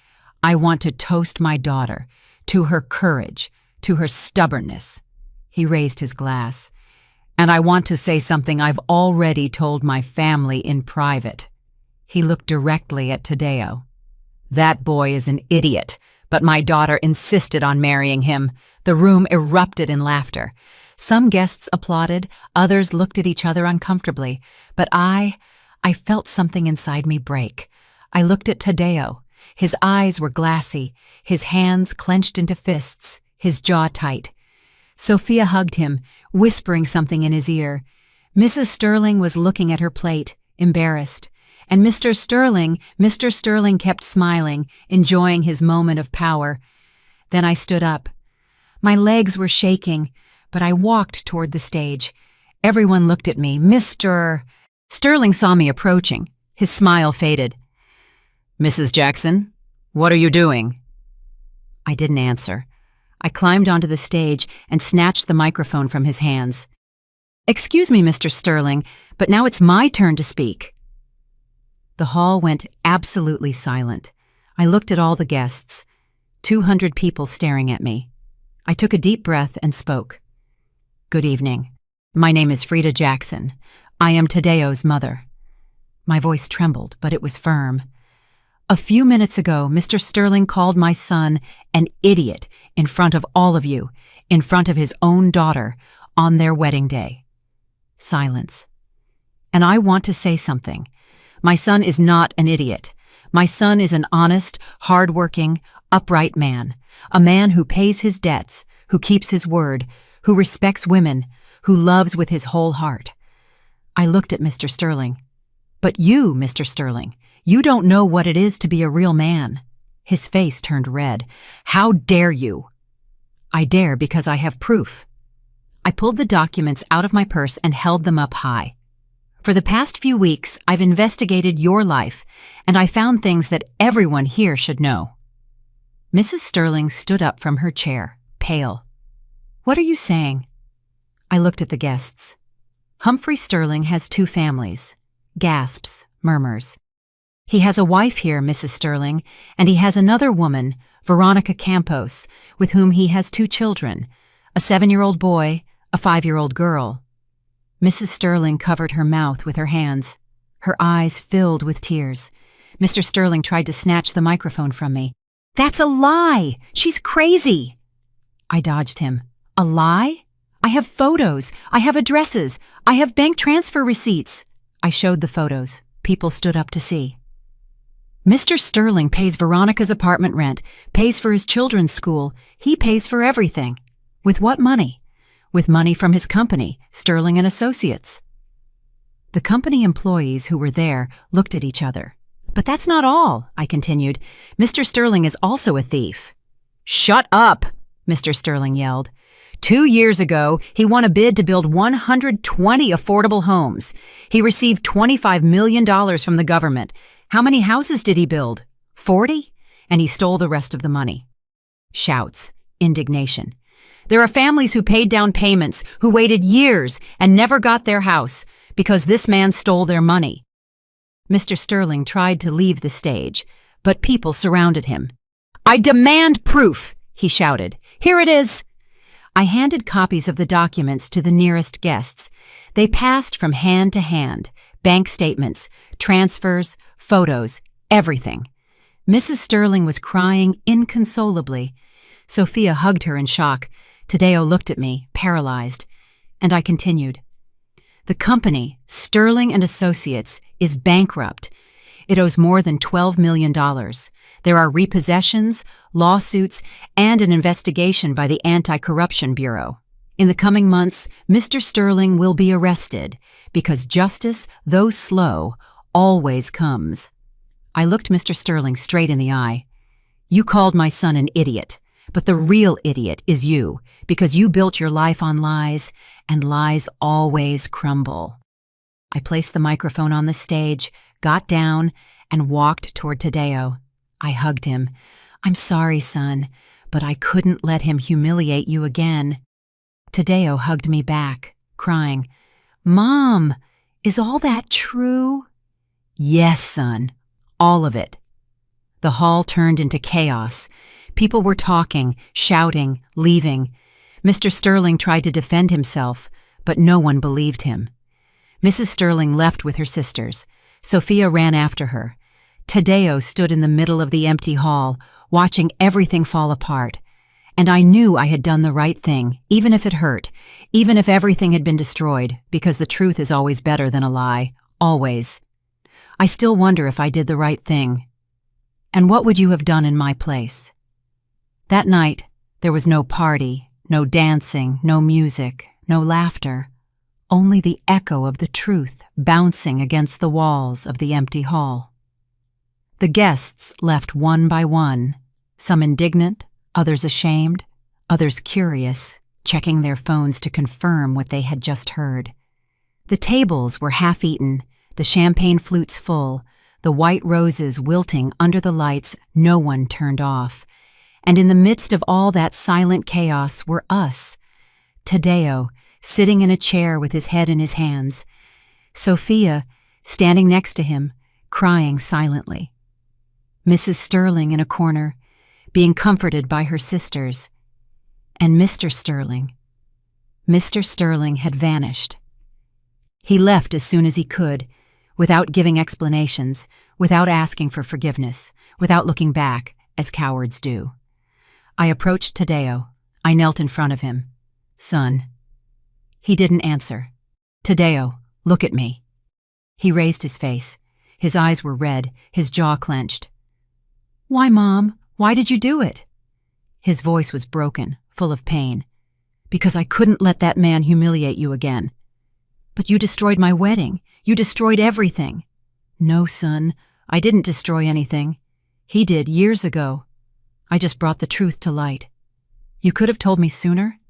I want to toast my daughter to her courage, to her stubbornness. He raised his glass. And I want to say something I've already told my family in private. He looked directly at Tadeo. That boy is an idiot, but my daughter insisted on marrying him. The room erupted in laughter. Some guests applauded, others looked at each other uncomfortably, but I felt something inside me break. I looked at Tadeo. His eyes were glassy, his hands clenched into fists, his jaw tight. Sophia hugged him, whispering something in his ear. Mrs. Sterling was looking at her plate, embarrassed. And Mr. Sterling kept smiling, enjoying his moment of power. Then I stood up. My legs were shaking, but I walked toward the stage. Everyone looked at me. Mr. Sterling saw me approaching. His smile faded. "Mrs. Jackson, what are you doing?" I didn't answer. I climbed onto the stage and snatched the microphone from his hands. "Excuse me, Mr. Sterling, but now it's my turn to speak." The hall went absolutely silent. I looked at all the guests, 200 people staring at me. I took a deep breath and spoke. "Good evening. My name is Frida Jackson. I am Tadeo's mother." My voice trembled, but it was firm. "A few minutes ago, Mr. Sterling called my son an idiot in front of all of you, in front of his own daughter, on their wedding day." Silence. "And I want to say something. My son is not an idiot. My son is an honest, hard-working, upright man, a man who pays his debts, who keeps his word, who respects women, who loves with his whole heart." I looked at Mr. Sterling. "But you, Mr. Sterling, you don't know what it is to be a real man." His face turned red. "How dare you?" "I dare because I have proof." I pulled the documents out of my purse and held them up high. "For the past few weeks, I've investigated your life, and I found things that everyone here should know." Mrs. Sterling stood up from her chair, pale. "What are you saying?" I looked at the guests. "Humphrey Sterling has 2 families." Gasps, murmurs. "He has a wife here, Mrs. Sterling, and he has another woman, Veronica Campos, with whom he has 2 children, a 7-year-old boy, a 5-year-old girl." Mrs. Sterling covered her mouth with her hands. Her eyes filled with tears. Mr. Sterling tried to snatch the microphone from me. "That's a lie! She's crazy!" I dodged him. "A lie? I have photos. I have addresses. I have bank transfer receipts." I showed the photos. People stood up to see. "Mr. Sterling pays Veronica's apartment rent, pays for his children's school. He pays for everything." "With what money?" "With money from his company, Sterling and Associates." The company employees who were there looked at each other. "But that's not all," I continued. "Mr. Sterling is also a thief." "Shut up!" Mr. Sterling yelled. 2 years ago, he won a bid to build 120 affordable homes. He received $25 million from the government. How many houses did he build? 40? And he stole the rest of the money. Shouts, indignation. "There are families who paid down payments, who waited years and never got their house because this man stole their money." Mr. Sterling tried to leave the stage, but people surrounded him. "I demand proof!" he shouted. "Here it is!" I handed copies of the documents to the nearest guests. They passed from hand to hand, bank statements, transfers, photos, everything. Mrs. Sterling was crying inconsolably. Sophia hugged her in shock. Tadeo looked at me, paralyzed, and I continued. "The company, Sterling and Associates, is bankrupt. It owes more than $12 million. There are repossessions, lawsuits, and an investigation by the Anti-Corruption Bureau. In the coming months, Mr. Sterling will be arrested because justice, though slow, always comes." I looked Mr. Sterling straight in the eye. "You called my son an idiot, but the real idiot is you, because you built your life on lies, and lies always crumble." I placed the microphone on the stage, got down, and walked toward Tadeo. I hugged him. "I'm sorry, son, but I couldn't let him humiliate you again." Tadeo hugged me back, crying, "Mom, is all that true?" "Yes, son, all of it." The hall turned into chaos. People were talking, shouting, leaving. Mr. Sterling tried to defend himself, but no one believed him. Mrs. Sterling left with her sisters. Sophia ran after her. Tadeo stood in the middle of the empty hall, watching everything fall apart. And I knew I had done the right thing, even if it hurt, even if everything had been destroyed, because the truth is always better than a lie, always. I still wonder if I did the right thing. And what would you have done in my place? That night, there was no party, no dancing, no music, no laughter, only the echo of the truth bouncing against the walls of the empty hall. The guests left one by one, some indignant, others ashamed, others curious, checking their phones to confirm what they had just heard. The tables were half-eaten, the champagne flutes full, the white roses wilting under the lights no one turned off. And in the midst of all that silent chaos were us. Taddeo, sitting in a chair with his head in his hands. Sophia, standing next to him, crying silently. Mrs. Sterling in a corner, being comforted by her sisters. And Mr. Sterling. Mr. Sterling had vanished. He left as soon as he could, without giving explanations, without asking for forgiveness, without looking back, as cowards do. I approached Taddeo. I knelt in front of him. "Son." He didn't answer. "Taddeo, look at me." He raised his face. His eyes were red, his jaw clenched. "Why, Mom? Why did you do it?" His voice was broken, full of pain. "Because I couldn't let that man humiliate you again." "But you destroyed my wedding. You destroyed everything." "No, son, I didn't destroy anything. He did years ago. I just brought the truth to light. You could have told me sooner.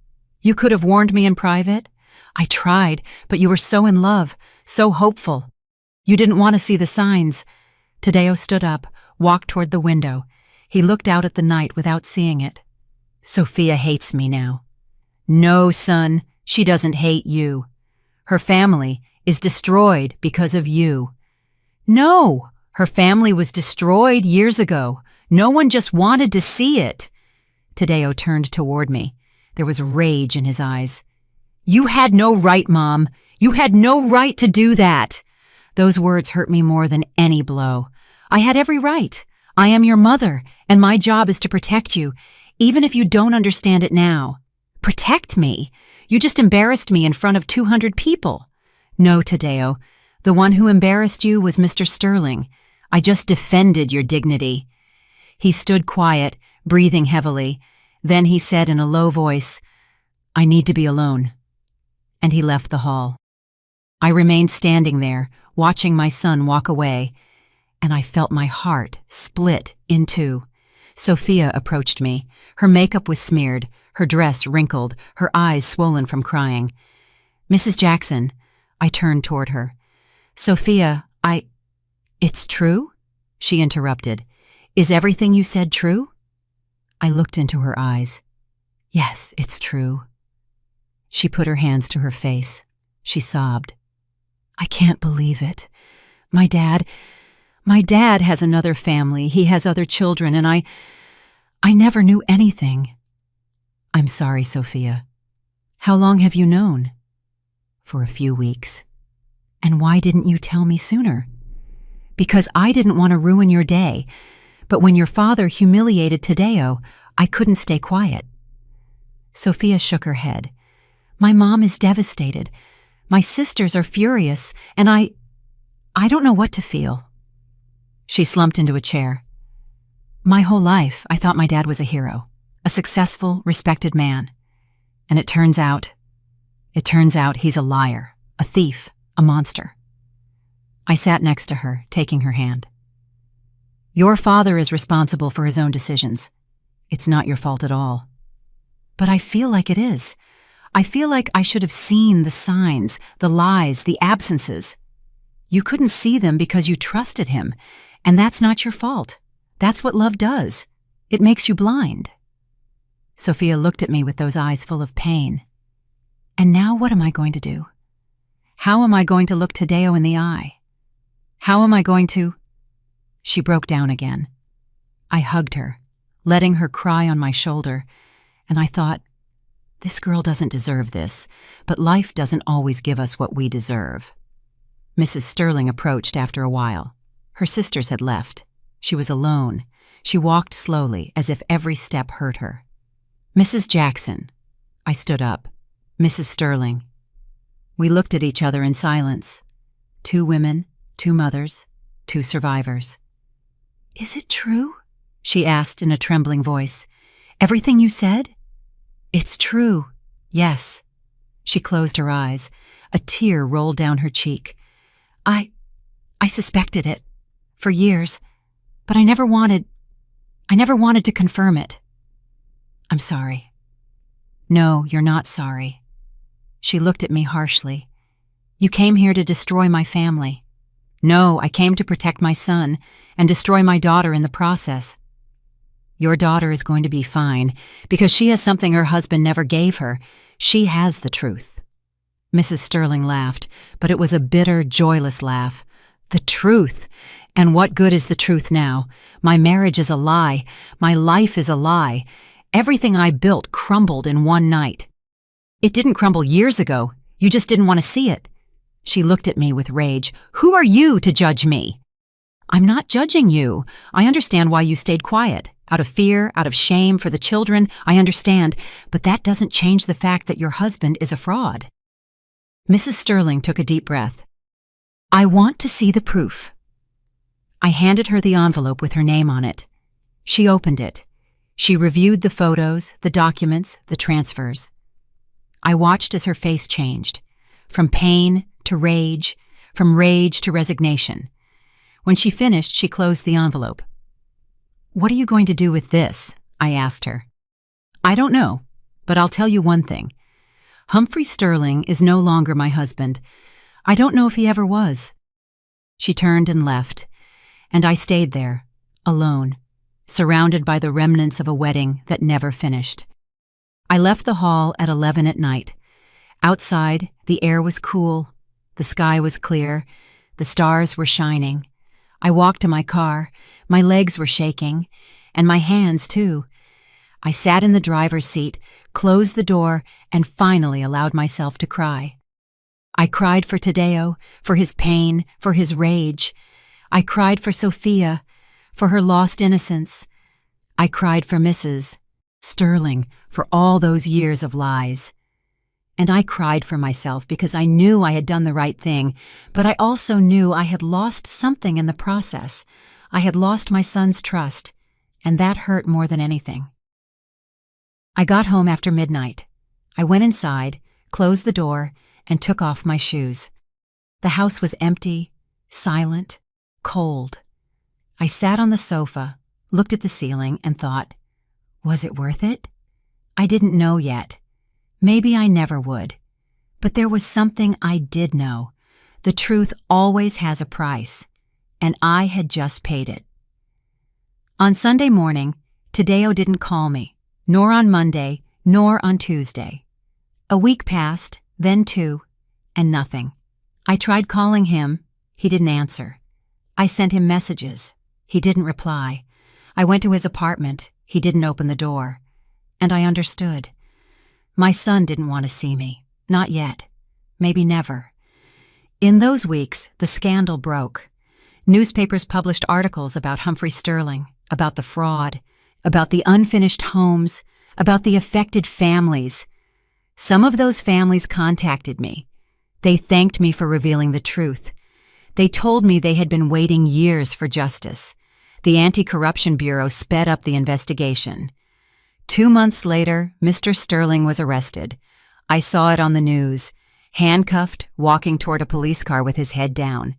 You could have warned me in private. I tried, but you were so in love, so hopeful. You didn't want to see the signs." Taddeo stood up, walked toward the window. He looked out at the night without seeing it. "Sophia hates me now." "No, son, she doesn't hate you. Her family is destroyed because of you." "No, her family was destroyed years ago. No one just wanted to see it." Taddeo turned toward me. There was rage in his eyes. "You had no right, Mom. You had no right to do that." Those words hurt me more than any blow. I had every right. I am your mother, and my job is to protect you, even if you don't understand it now. Protect me? You just embarrassed me in front of 200 people. No, Taddeo. The one who embarrassed you was Mr. Sterling. I just defended your dignity. He stood quiet, breathing heavily. Then he said in a low voice, "I need to be alone." And he left the hall. I remained standing there, watching my son walk away, and I felt my heart split in two. Sophia approached me. Her makeup was smeared, her dress wrinkled, her eyes swollen from crying. "Mrs. Jackson," I turned toward her. "Sophia, It's true?" She interrupted. "Is everything you said true?" I looked into her eyes. "Yes, it's true." She put her hands to her face. She sobbed. "I can't believe it. My dad has another family. He has other children, and I never knew anything." "I'm sorry, Sophia. How long have you known?" "For a few weeks." "And why didn't you tell me sooner?" "Because I didn't want to ruin your day. But when your father humiliated Taddeo, I couldn't stay quiet." Sophia shook her head. "My mom is devastated. My sisters are furious, and I don't know what to feel." She slumped into a chair. "My whole life, I thought my dad was a hero, a successful, respected man. And it turns out he's a liar, a thief, a monster." I sat next to her, taking her hand. "Your father is responsible for his own decisions. It's not your fault at all." "But I feel like it is. I feel like I should have seen the signs, the lies, the absences. You couldn't see them because you trusted him, and that's not your fault. That's what love does. It makes you blind." Sophia looked at me with those eyes full of pain. "And now what am I going to do? How am I going to look Taddeo in the eye? How am I going to—" She broke down again. I hugged her, letting her cry on my shoulder, and I thought, this girl doesn't deserve this, but life doesn't always give us what we deserve. Mrs. Sterling approached after a while. Her sisters had left. She was alone. She walked slowly, as if every step hurt her. "Mrs. Jackson." I stood up. "Mrs. Sterling." We looked at each other in silence. 2 women, 2 mothers, 2 survivors. "Is it true?" she asked in a trembling voice. "Everything you said?" "It's true, yes." She closed her eyes. A tear rolled down her cheek. I suspected it. For years. But I never wanted to confirm it. I'm sorry. No, you're not sorry. She looked at me harshly. You came here to destroy my family. No, I came to protect my son and destroy my daughter in the process. Your daughter is going to be fine because she has something her husband never gave her. She has the truth. Mrs. Sterling laughed, but it was a bitter, joyless laugh. The truth! And what good is the truth now? My marriage is a lie. My life is a lie. Everything I built crumbled in one night. It didn't crumble years ago. You just didn't want to see it. She looked at me with rage. Who are you to judge me? I'm not judging you. I understand why you stayed quiet. Out of fear, out of shame for the children, I understand. But that doesn't change the fact that your husband is a fraud. Mrs. Sterling took a deep breath. I want to see the proof. I handed her the envelope with her name on it. She opened it. She reviewed the photos, the documents, the transfers. I watched as her face changed, from pain to rage, from rage to resignation. When she finished, she closed the envelope. What are you going to do with this? I asked her. I don't know, but I'll tell you one thing. Humphrey Sterling is no longer my husband. I don't know if he ever was. She turned and left, and I stayed there, alone, surrounded by the remnants of a wedding that never finished. I left the hall at 11 at night. Outside, the air was cool, the sky was clear, the stars were shining. I walked to my car, my legs were shaking, and my hands too. I sat in the driver's seat, closed the door, and finally allowed myself to cry. I cried for Tadeo, for his pain, for his rage. I cried for Sophia, for her lost innocence. I cried for Mrs. Sterling, for all those years of lies. And I cried for myself because I knew I had done the right thing, but I also knew I had lost something in the process. I had lost my son's trust, and that hurt more than anything. I got home after midnight. I went inside, closed the door, and took off my shoes. The house was empty, silent, cold. I sat on the sofa, looked at the ceiling, and thought, was it worth it? I didn't know yet. Maybe I never would. But there was something I did know. The truth always has a price, and I had just paid it. On Sunday morning, Tadeo didn't call me, nor on Monday, nor on Tuesday. A week passed, then 2, and nothing. I tried calling him. He didn't answer. I sent him messages. He didn't reply. I went to his apartment. He didn't open the door. And I understood. My son didn't want to see me. Not yet. Maybe never. In those weeks, the scandal broke. Newspapers published articles about Humphrey Sterling, about the fraud, about the unfinished homes, about the affected families. Some of those families contacted me. They thanked me for revealing the truth. They told me they had been waiting years for justice. The Anti-Corruption Bureau sped up the investigation. 2 months later, Mr. Sterling was arrested. I saw it on the news, handcuffed, walking toward a police car with his head down.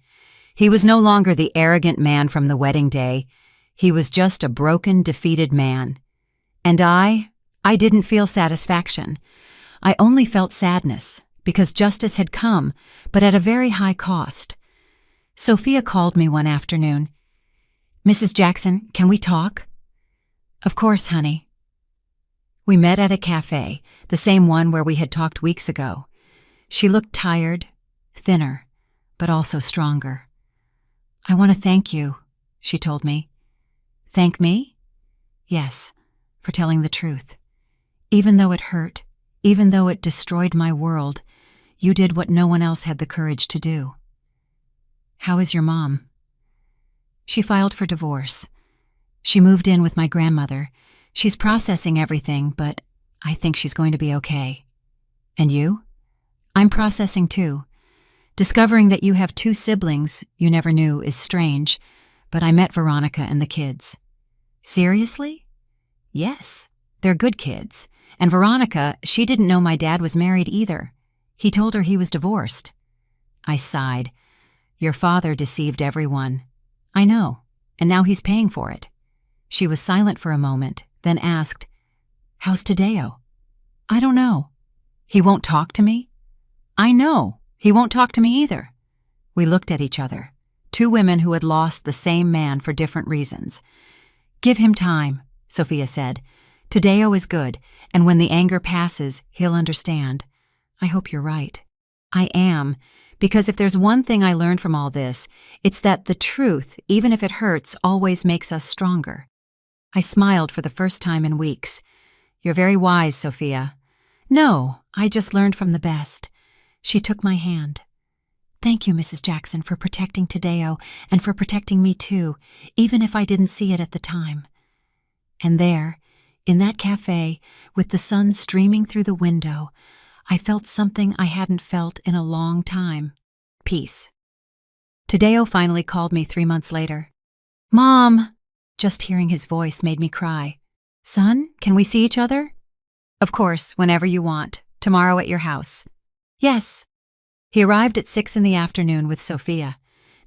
He was no longer the arrogant man from the wedding day. He was just a broken, defeated man. And I didn't feel satisfaction. I only felt sadness, because justice had come, but at a very high cost. Sophia called me one afternoon. Mrs. Jackson, can we talk? Of course, honey. We met at a cafe, the same one where we had talked weeks ago. She looked tired, thinner, but also stronger. I want to thank you, she told me. Thank me? Yes, for telling the truth. Even though it hurt, even though it destroyed my world, you did what no one else had the courage to do. How is your mom? She filed for divorce. She moved in with my grandmother. She's processing everything, but I think she's going to be okay. And you? I'm processing too. Discovering that you have 2 siblings you never knew is strange, but I met Veronica and the kids. Seriously? Yes, they're good kids. And Veronica, she didn't know my dad was married either. He told her he was divorced. I sighed. Your father deceived everyone. I know, and now he's paying for it. She was silent for a moment, then asked, How's Tadeo? I don't know. He won't talk to me? I know. He won't talk to me either. We looked at each other, two women who had lost the same man for different reasons. Give him time, Sophia said. Tadeo is good, and when the anger passes, he'll understand. I hope you're right. I am, because if there's one thing I learned from all this, it's that the truth, even if it hurts, always makes us stronger. I smiled for the first time in weeks. You're very wise, Sophia. No, I just learned from the best. She took my hand. Thank you, Mrs. Jackson, for protecting Tadeo and for protecting me too, even if I didn't see it at the time. And there, in that cafe, with the sun streaming through the window, I felt something I hadn't felt in a long time. Peace. Tadeo finally called me 3 months later. Mom! Just hearing his voice made me cry. Son, can we see each other? Of course, whenever you want. Tomorrow at your house. Yes. He arrived at 6 in the afternoon with Sophia.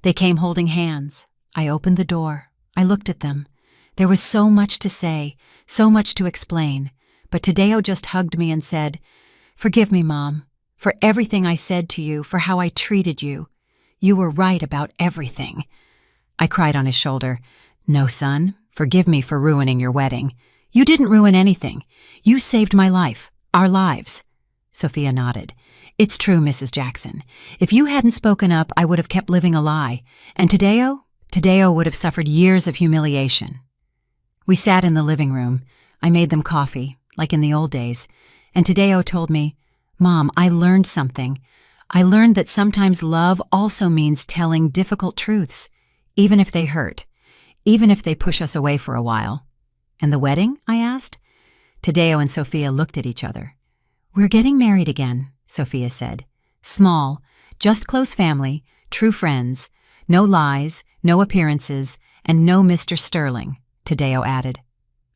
They came holding hands. I opened the door. I looked at them. There was so much to say, so much to explain, but Tadeo just hugged me and said, Forgive me, Mom, for everything I said to you, for how I treated you. You were right about everything. I cried on his shoulder. No, son, forgive me for ruining your wedding. You didn't ruin anything. You saved my life, our lives. Sophia nodded. It's true, Mrs. Jackson. If you hadn't spoken up, I would have kept living a lie. And Tadeo would have suffered years of humiliation. We sat in the living room. I made them coffee, like in the old days. And Tadeo told me, Mom, I learned something. I learned that sometimes love also means telling difficult truths, even if they hurt, even if they push us away for a while. And the wedding? I asked. Tadeo and Sophia looked at each other. We're getting married again, Sophia said. Small, just close family, true friends, no lies, no appearances, and no Mr. Sterling, Tadeo added.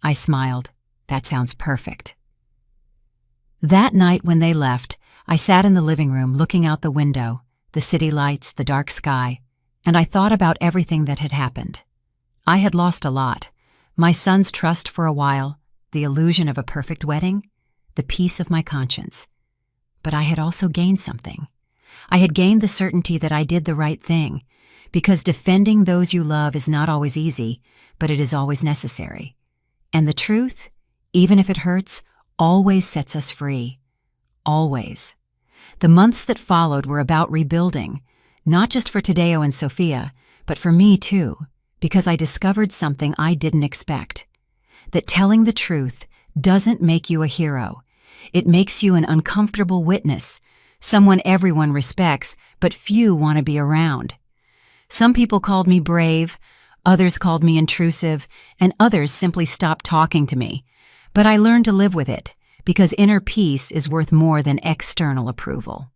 I smiled. That sounds perfect. That night when they left, I sat in the living room looking out the window, the city lights, the dark sky, and I thought about everything that had happened. I had lost a lot. My son's trust for a while, the illusion of a perfect wedding, the peace of my conscience. But I had also gained something. I had gained the certainty that I did the right thing, because defending those you love is not always easy, but it is always necessary. And the truth, even if it hurts, always sets us free. Always. The months that followed were about rebuilding, not just for Tadeo and Sophia, but for me too, because I discovered something I didn't expect. That telling the truth doesn't make you a hero. It makes you an uncomfortable witness, someone everyone respects, but few want to be around. Some people called me brave, others called me intrusive, and others simply stopped talking to me. But I learned to live with it, because inner peace is worth more than external approval.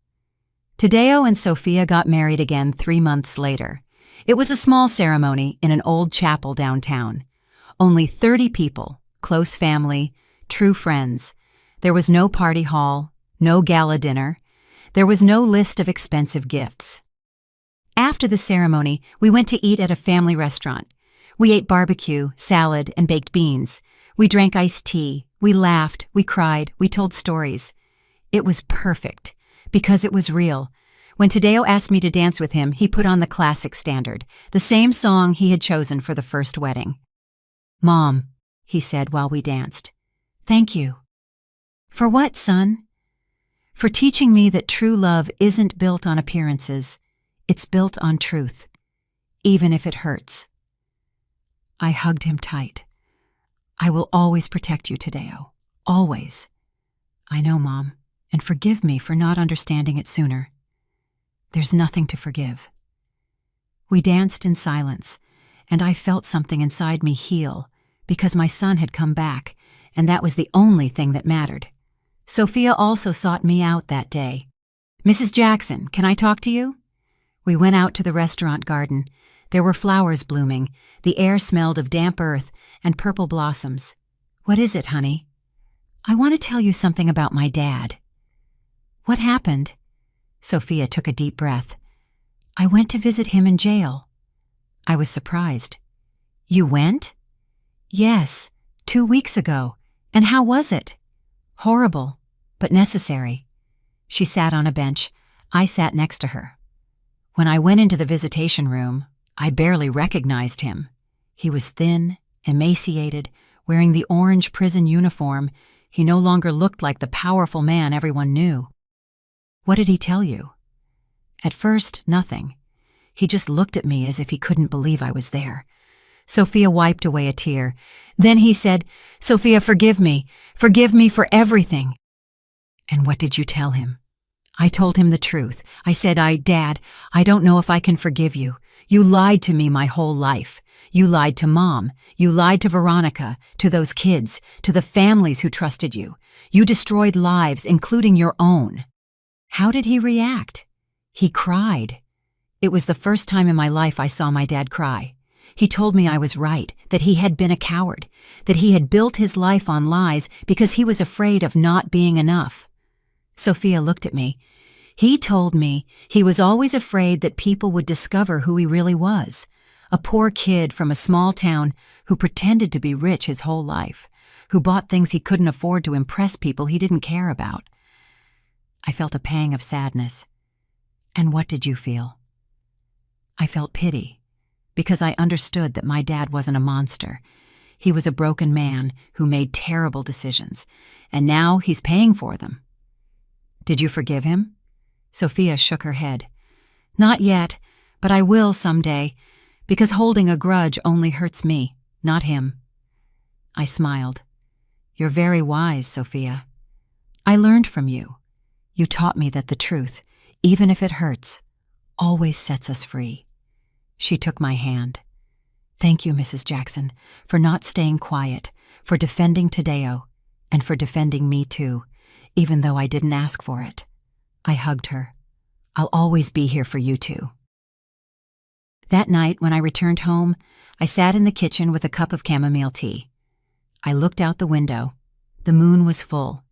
Tadeo and Sophia got married again 3 months later. It was a small ceremony in an old chapel downtown. Only 30 people, close family, true friends. There was no party hall, no gala dinner. There was no list of expensive gifts. After the ceremony, we went to eat at a family restaurant. We ate barbecue, salad, and baked beans. We drank iced tea. We laughed. We cried. We told stories. It was perfect, because it was real. When Tadeo asked me to dance with him, he put on the classic standard, the same song he had chosen for the first wedding. Mom, he said while we danced. Thank you. For what, son? For teaching me that true love isn't built on appearances. It's built on truth, even if it hurts. I hugged him tight. I will always protect you, Tadeo. Always. I know, Mom, and forgive me for not understanding it sooner. There's nothing to forgive. We danced in silence, and I felt something inside me heal, because my son had come back, and that was the only thing that mattered. Sophia also sought me out that day. Mrs. Jackson, can I talk to you? We went out to the restaurant garden. There were flowers blooming. The air smelled of damp earth and purple blossoms. What is it, honey? I want to tell you something about my dad. What happened? Sophia took a deep breath. I went to visit him in jail. I was surprised. You went? Yes, 2 weeks ago. And how was it? Horrible, but necessary. She sat on a bench. I sat next to her. When I went into the visitation room, I barely recognized him. He was thin, emaciated, wearing the orange prison uniform. He no longer looked like the powerful man everyone knew. What did he tell you? At first, nothing. He just looked at me as if he couldn't believe I was there. Sophia wiped away a tear. Then he said, Sophia, forgive me. Forgive me for everything. And what did you tell him? I told him the truth. I said, Dad, I don't know if I can forgive you. You lied to me my whole life. You lied to Mom. You lied to Veronica, to those kids, to the families who trusted you. You destroyed lives, including your own. How did he react? He cried. It was the first time in my life I saw my dad cry. He told me I was right, that he had been a coward, that he had built his life on lies because he was afraid of not being enough. Sophia looked at me. He told me he was always afraid that people would discover who he really was, a poor kid from a small town who pretended to be rich his whole life, who bought things he couldn't afford to impress people he didn't care about. I felt a pang of sadness. And what did you feel? I felt pity, because I understood that my dad wasn't a monster. He was a broken man who made terrible decisions, and now he's paying for them. Did you forgive him? Sophia shook her head. Not yet, but I will someday, because holding a grudge only hurts me, not him. I smiled. You're very wise, Sophia. I learned from you. You taught me that the truth, even if it hurts, always sets us free. She took my hand. Thank you, Mrs. Jackson, for not staying quiet, for defending Tadeo, and for defending me too, even though I didn't ask for it. I hugged her. I'll always be here for you two. That night, when I returned home, I sat in the kitchen with a cup of chamomile tea. I looked out the window. The moon was full.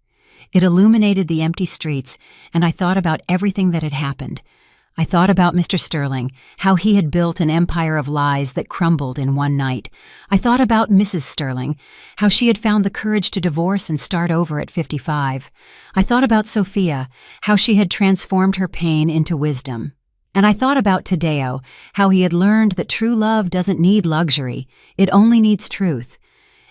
It illuminated the empty streets, and I thought about everything that had happened. I thought about Mr. Sterling, how he had built an empire of lies that crumbled in one night. I thought about Mrs. Sterling, how she had found the courage to divorce and start over at 55. I thought about Sophia, how she had transformed her pain into wisdom. And I thought about Tadeo, how he had learned that true love doesn't need luxury, it only needs truth.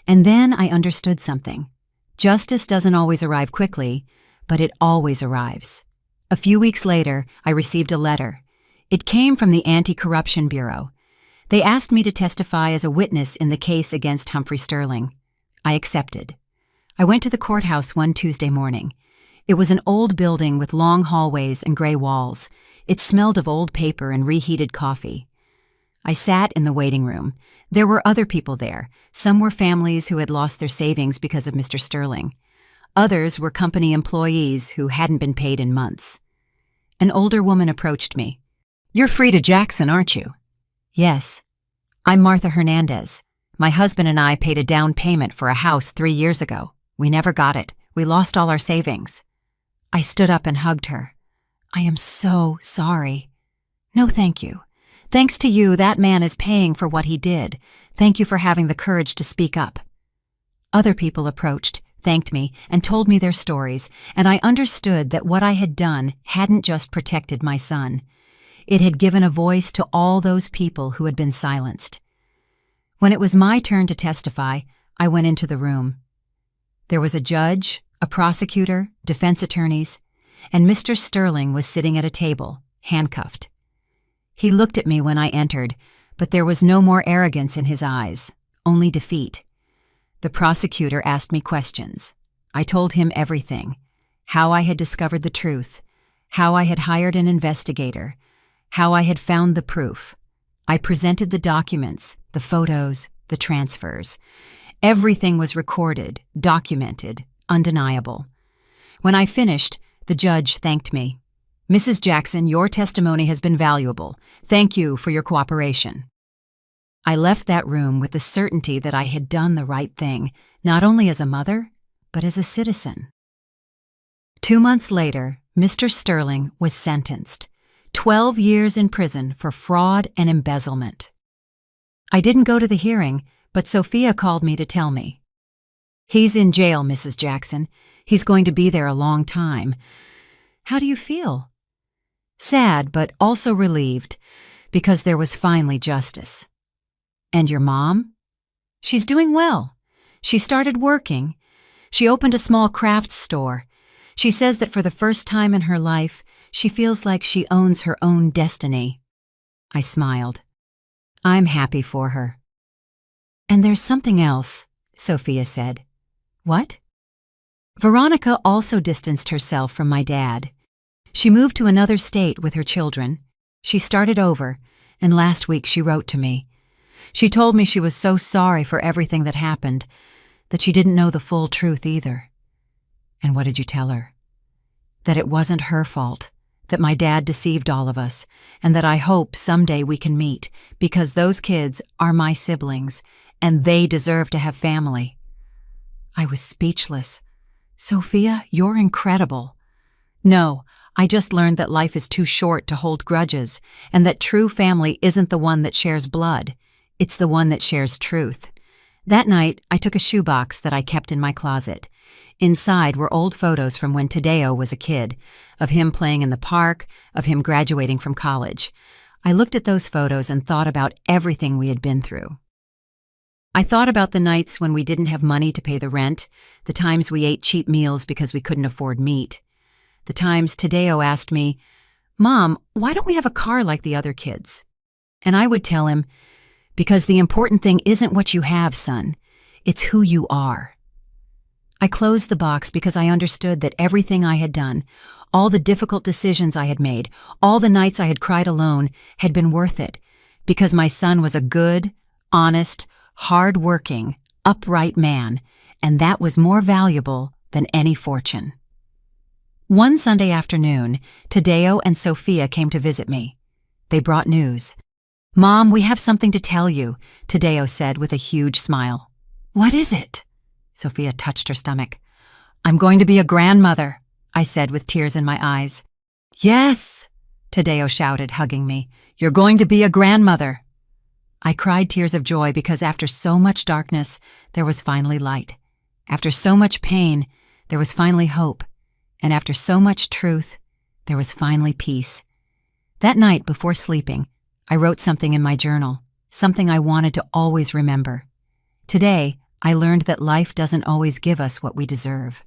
And then I understood something. Justice doesn't always arrive quickly, but it always arrives. A few weeks later, I received a letter. It came from the Anti-Corruption Bureau. They asked me to testify as a witness in the case against Humphrey Sterling. I accepted. I went to the courthouse one Tuesday morning. It was an old building with long hallways and gray walls. It smelled of old paper and reheated coffee. I sat in the waiting room. There were other people there. Some were families who had lost their savings because of Mr. Sterling. Others were company employees who hadn't been paid in months. An older woman approached me. You're Frida Jackson, aren't you? Yes. I'm Martha Hernandez. My husband and I paid a down payment for a house 3 years ago. We never got it. We lost all our savings. I stood up and hugged her. I am so sorry. No, thank you. Thanks to you, that man is paying for what he did. Thank you for having the courage to speak up. Other people approached, thanked me, and told me their stories, and I understood that what I had done hadn't just protected my son. It had given a voice to all those people who had been silenced. When it was my turn to testify, I went into the room. There was a judge, a prosecutor, defense attorneys, and Mr. Sterling was sitting at a table, handcuffed. He looked at me when I entered, but there was no more arrogance in his eyes, only defeat. The prosecutor asked me questions. I told him everything, how I had discovered the truth, how I had hired an investigator, how I had found the proof. I presented the documents, the photos, the transfers. Everything was recorded, documented, undeniable. When I finished, the judge thanked me. Mrs. Jackson, your testimony has been valuable. Thank you for your cooperation. I left that room with the certainty that I had done the right thing, not only as a mother, but as a citizen. 2 months later, Mr. Sterling was sentenced. 12 years in prison for fraud and embezzlement. I didn't go to the hearing, but Sophia called me to tell me. He's in jail, Mrs. Jackson. He's going to be there a long time. How do you feel? Sad, but also relieved, because there was finally justice. And your mom? She's doing well. She started working. She opened a small crafts store. She says that for the first time in her life, she feels like she owns her own destiny. I smiled. I'm happy for her. And there's something else, Sophia said. What? Veronica also distanced herself from my dad. She moved to another state with her children. She started over, and last week she wrote to me. She told me she was so sorry for everything that happened, that she didn't know the full truth either. And what did you tell her? That it wasn't her fault, that my dad deceived all of us, and that I hope someday we can meet, because those kids are my siblings, and they deserve to have family. I was speechless. Sophia, you're incredible. No, I just learned that life is too short to hold grudges, and that true family isn't the one that shares blood. It's the one that shares truth. That night, I took a shoebox that I kept in my closet. Inside were old photos from when Tadeo was a kid, of him playing in the park, of him graduating from college. I looked at those photos and thought about everything we had been through. I thought about the nights when we didn't have money to pay the rent, the times we ate cheap meals because we couldn't afford meat, the times Tadeo asked me, "Mom, why don't we have a car like the other kids?" And I would tell him, "Because the important thing isn't what you have, son. It's who you are." I closed the box because I understood that everything I had done, all the difficult decisions I had made, all the nights I had cried alone, had been worth it, because my son was a good, honest, hard-working, upright man, and that was more valuable than any fortune. One Sunday afternoon, Tadeo and Sophia came to visit me. They brought news. "Mom, we have something to tell you," Tadeo said with a huge smile. "What is it?" Sophia touched her stomach. "I'm going to be a grandmother," I said with tears in my eyes. "Yes," Tadeo shouted, hugging me. "You're going to be a grandmother." I cried tears of joy because after so much darkness, there was finally light. After so much pain, there was finally hope. And after so much truth, there was finally peace. That night, before sleeping, I wrote something in my journal, something I wanted to always remember. Today, I learned that life doesn't always give us what we deserve.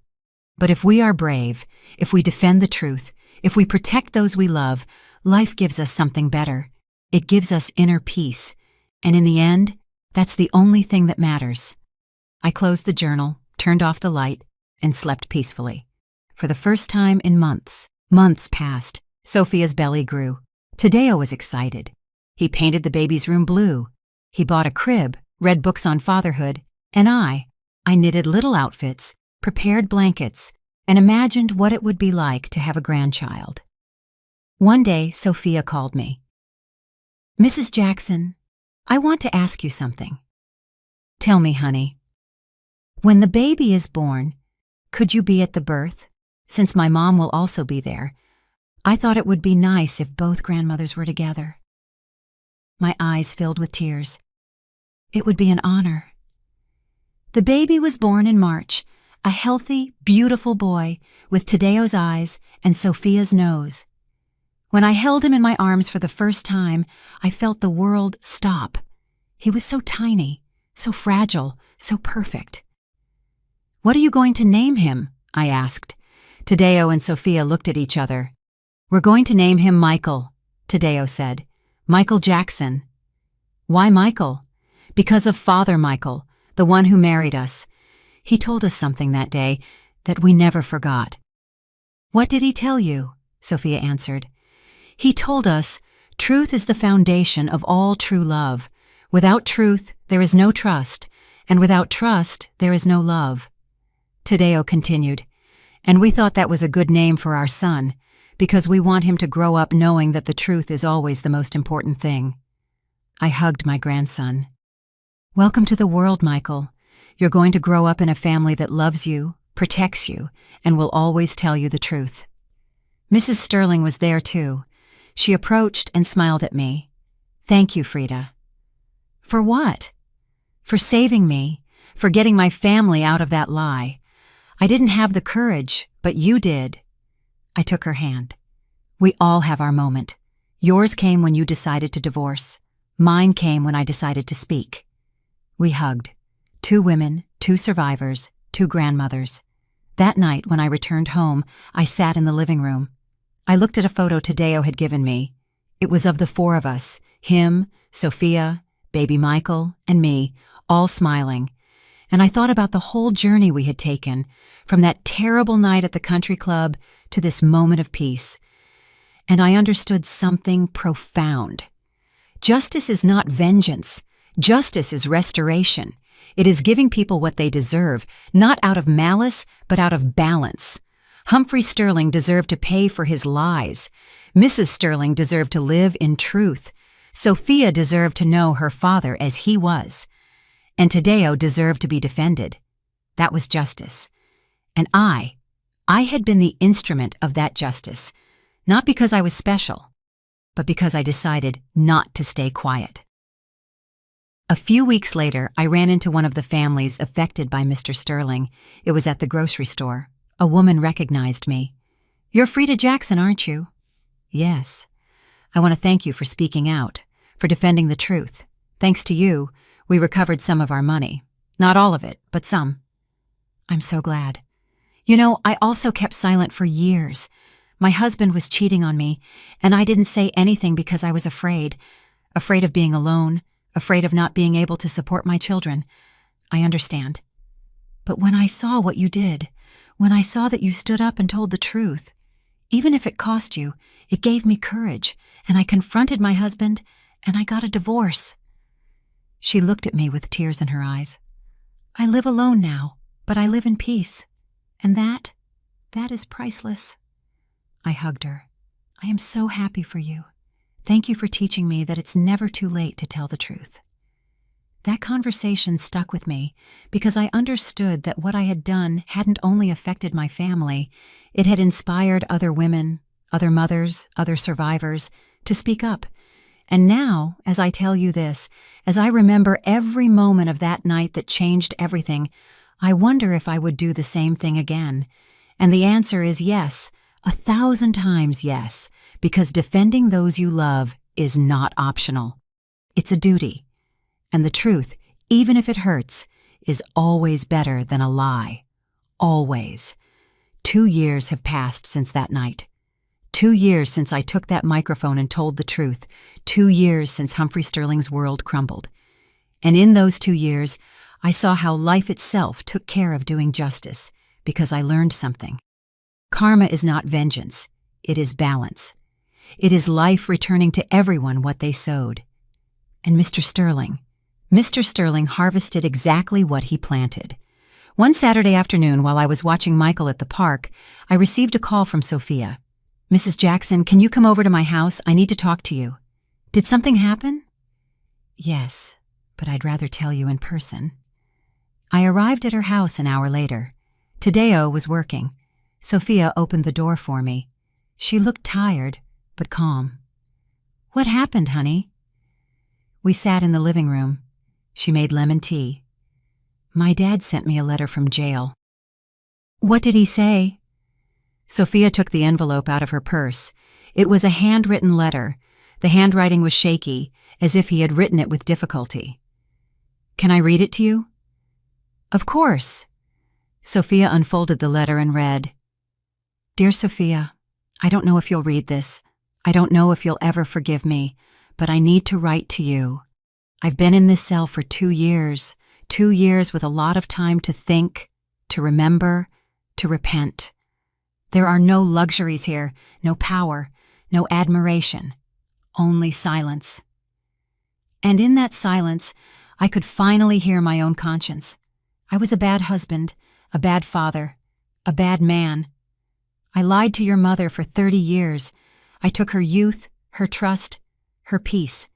But if we are brave, if we defend the truth, if we protect those we love, life gives us something better. It gives us inner peace. And in the end, that's the only thing that matters. I closed the journal, turned off the light, and slept peacefully. For the first time in months passed. Sophia's belly grew. Tadeo was excited. He painted the baby's room blue. He bought a crib, read books on fatherhood, and I knitted little outfits, prepared blankets, and imagined what it would be like to have a grandchild. One day, Sophia called me. "Mrs. Jackson, I want to ask you something." "Tell me, honey." "When the baby is born, could you be at the birth? Since my mom will also be there, I thought it would be nice if both grandmothers were together." My eyes filled with tears. "It would be an honor." The baby was born in March, a healthy, beautiful boy with Tadeo's eyes and Sophia's nose. When I held him in my arms for the first time, I felt the world stop. He was so tiny, so fragile, so perfect. "What are you going to name him?" I asked. Tadeo and Sophia looked at each other. "We're going to name him Michael," Tadeo said. "Michael Jackson." "Why Michael?" "Because of Father Michael, the one who married us. He told us something that day that we never forgot." "What did he tell you?" Sophia answered. "He told us truth is the foundation of all true love. Without truth, there is no trust, and without trust, there is no love." Tadeo continued, "And we thought that was a good name for our son, because we want him to grow up knowing that the truth is always the most important thing." I hugged my grandson. "Welcome to the world, Michael. You're going to grow up in a family that loves you, protects you, and will always tell you the truth." Mrs. Sterling was there too. She approached and smiled at me. "Thank you, Frida." "For what?" "For saving me, for getting my family out of that lie. I didn't have the courage, but you did." I took her hand. "We all have our moment. Yours came when you decided to divorce. Mine came when I decided to speak." We hugged. 2 women, 2 survivors, 2 grandmothers. That night, when I returned home, I sat in the living room. I looked at a photo Tadeo had given me. It was of the 4 of us, him, Sophia, baby Michael, and me, all smiling. And I thought about the whole journey we had taken, from that terrible night at the country club to this moment of peace. And I understood something profound. Justice is not vengeance. Justice is restoration. It is giving people what they deserve, not out of malice, but out of balance. Humphrey Sterling deserved to pay for his lies. Mrs. Sterling deserved to live in truth. Sophia deserved to know her father as he was. And Tadeo deserved to be defended. That was justice. And I had been the instrument of that justice, not because I was special, but because I decided not to stay quiet. A few weeks later, I ran into one of the families affected by Mr. Sterling. It was at the grocery store. A woman recognized me. "You're Frida Jackson, aren't you?" "Yes. I want to thank you for speaking out, for defending the truth. Thanks to you, we recovered some of our money. Not all of it, but some." "I'm so glad. You know, I also kept silent for years. My husband was cheating on me, and I didn't say anything because I was afraid. Afraid of being alone, afraid of not being able to support my children. I understand. But when I saw what you did, when I saw that you stood up and told the truth, even if it cost you, it gave me courage, and I confronted my husband, and I got a divorce." She looked at me with tears in her eyes. "I live alone now, but I live in peace. And that is priceless." I hugged her. "I am so happy for you. Thank you for teaching me that it's never too late to tell the truth." That conversation stuck with me because I understood that what I had done hadn't only affected my family, it had inspired other women, other mothers, other survivors to speak up. And now, as I tell you this, as I remember every moment of that night that changed everything, I wonder if I would do the same thing again. And the answer is yes, 1,000 times yes, because defending those you love is not optional. It's a duty. And the truth, even if it hurts, is always better than a lie. Always. 2 years have passed since that night. 2 years since I took that microphone and told the truth. 2 years since Humphrey Sterling's world crumbled. And in those 2 years, I saw how life itself took care of doing justice, because I learned something. Karma is not vengeance. It is balance. It is life returning to everyone what they sowed. And Mr. Sterling harvested exactly what he planted. One Saturday afternoon, while I was watching Michael at the park, I received a call from Sophia. "Mrs. Jackson, can you come over to my house? I need to talk to you." "Did something happen?" "Yes, but I'd rather tell you in person." I arrived at her house an hour later. Tadeo was working. Sophia opened the door for me. She looked tired, but calm. "What happened, honey?" We sat in the living room. She made lemon tea. "My dad sent me a letter from jail." "What did he say?" Sophia took the envelope out of her purse. It was a handwritten letter. The handwriting was shaky, as if he had written it with difficulty. "Can I read it to you?" "Of course." Sophia unfolded the letter and read, "Dear Sophia, I don't know if you'll read this. I don't know if you'll ever forgive me, but I need to write to you. I've been in this cell for 2 years, 2 years with a lot of time to think, to remember, to repent. There are no luxuries here, no power, no admiration, only silence. And in that silence, I could finally hear my own conscience. I was a bad husband, a bad father, a bad man. I lied to your mother for 30 years. I took her youth, her trust, her peace.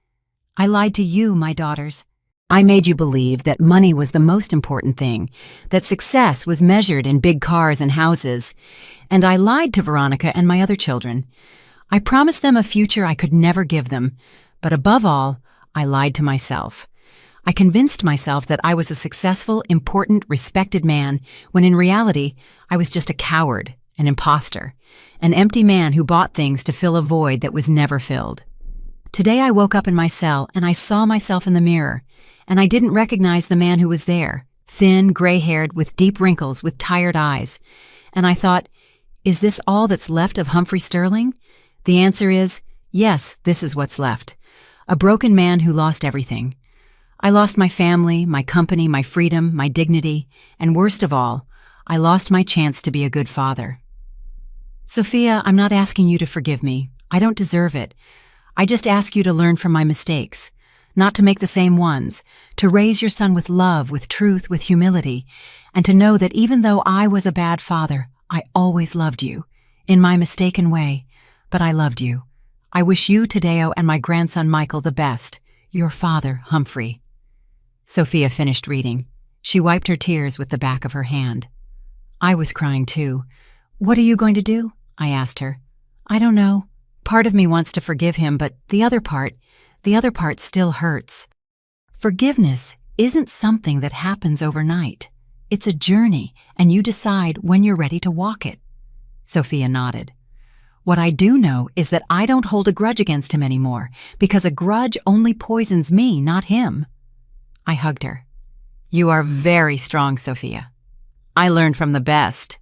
I lied to you, my daughters. I made you believe that money was the most important thing, that success was measured in big cars and houses, and I lied to Veronica and my other children. I promised them a future I could never give them, but above all, I lied to myself. I convinced myself that I was a successful, important, respected man, when in reality, I was just a coward, an imposter, an empty man who bought things to fill a void that was never filled. Today I woke up in my cell and I saw myself in the mirror, and I didn't recognize the man who was there, thin, gray-haired, with deep wrinkles, with tired eyes. And I thought, is this all that's left of Humphrey Sterling? The answer is, yes, this is what's left. A broken man who lost everything. I lost my family, my company, my freedom, my dignity, and worst of all, I lost my chance to be a good father. Sophia, I'm not asking you to forgive me. I don't deserve it. I just ask you to learn from my mistakes, not to make the same ones, to raise your son with love, with truth, with humility, and to know that even though I was a bad father, I always loved you, in my mistaken way, but I loved you. I wish you, Tadeo, and my grandson Michael the best. Your father, Humphrey. Sophia finished reading. She wiped her tears with the back of her hand. I was crying too. What are you going to do? I asked her. I don't know. Part of me wants to forgive him, but the other part still hurts. Forgiveness isn't something that happens overnight. It's a journey, and you decide when you're ready to walk it. Sophia nodded. What I do know is that I don't hold a grudge against him anymore, because a grudge only poisons me, not him. I hugged her. You are very strong, Sophia. I learned from the best.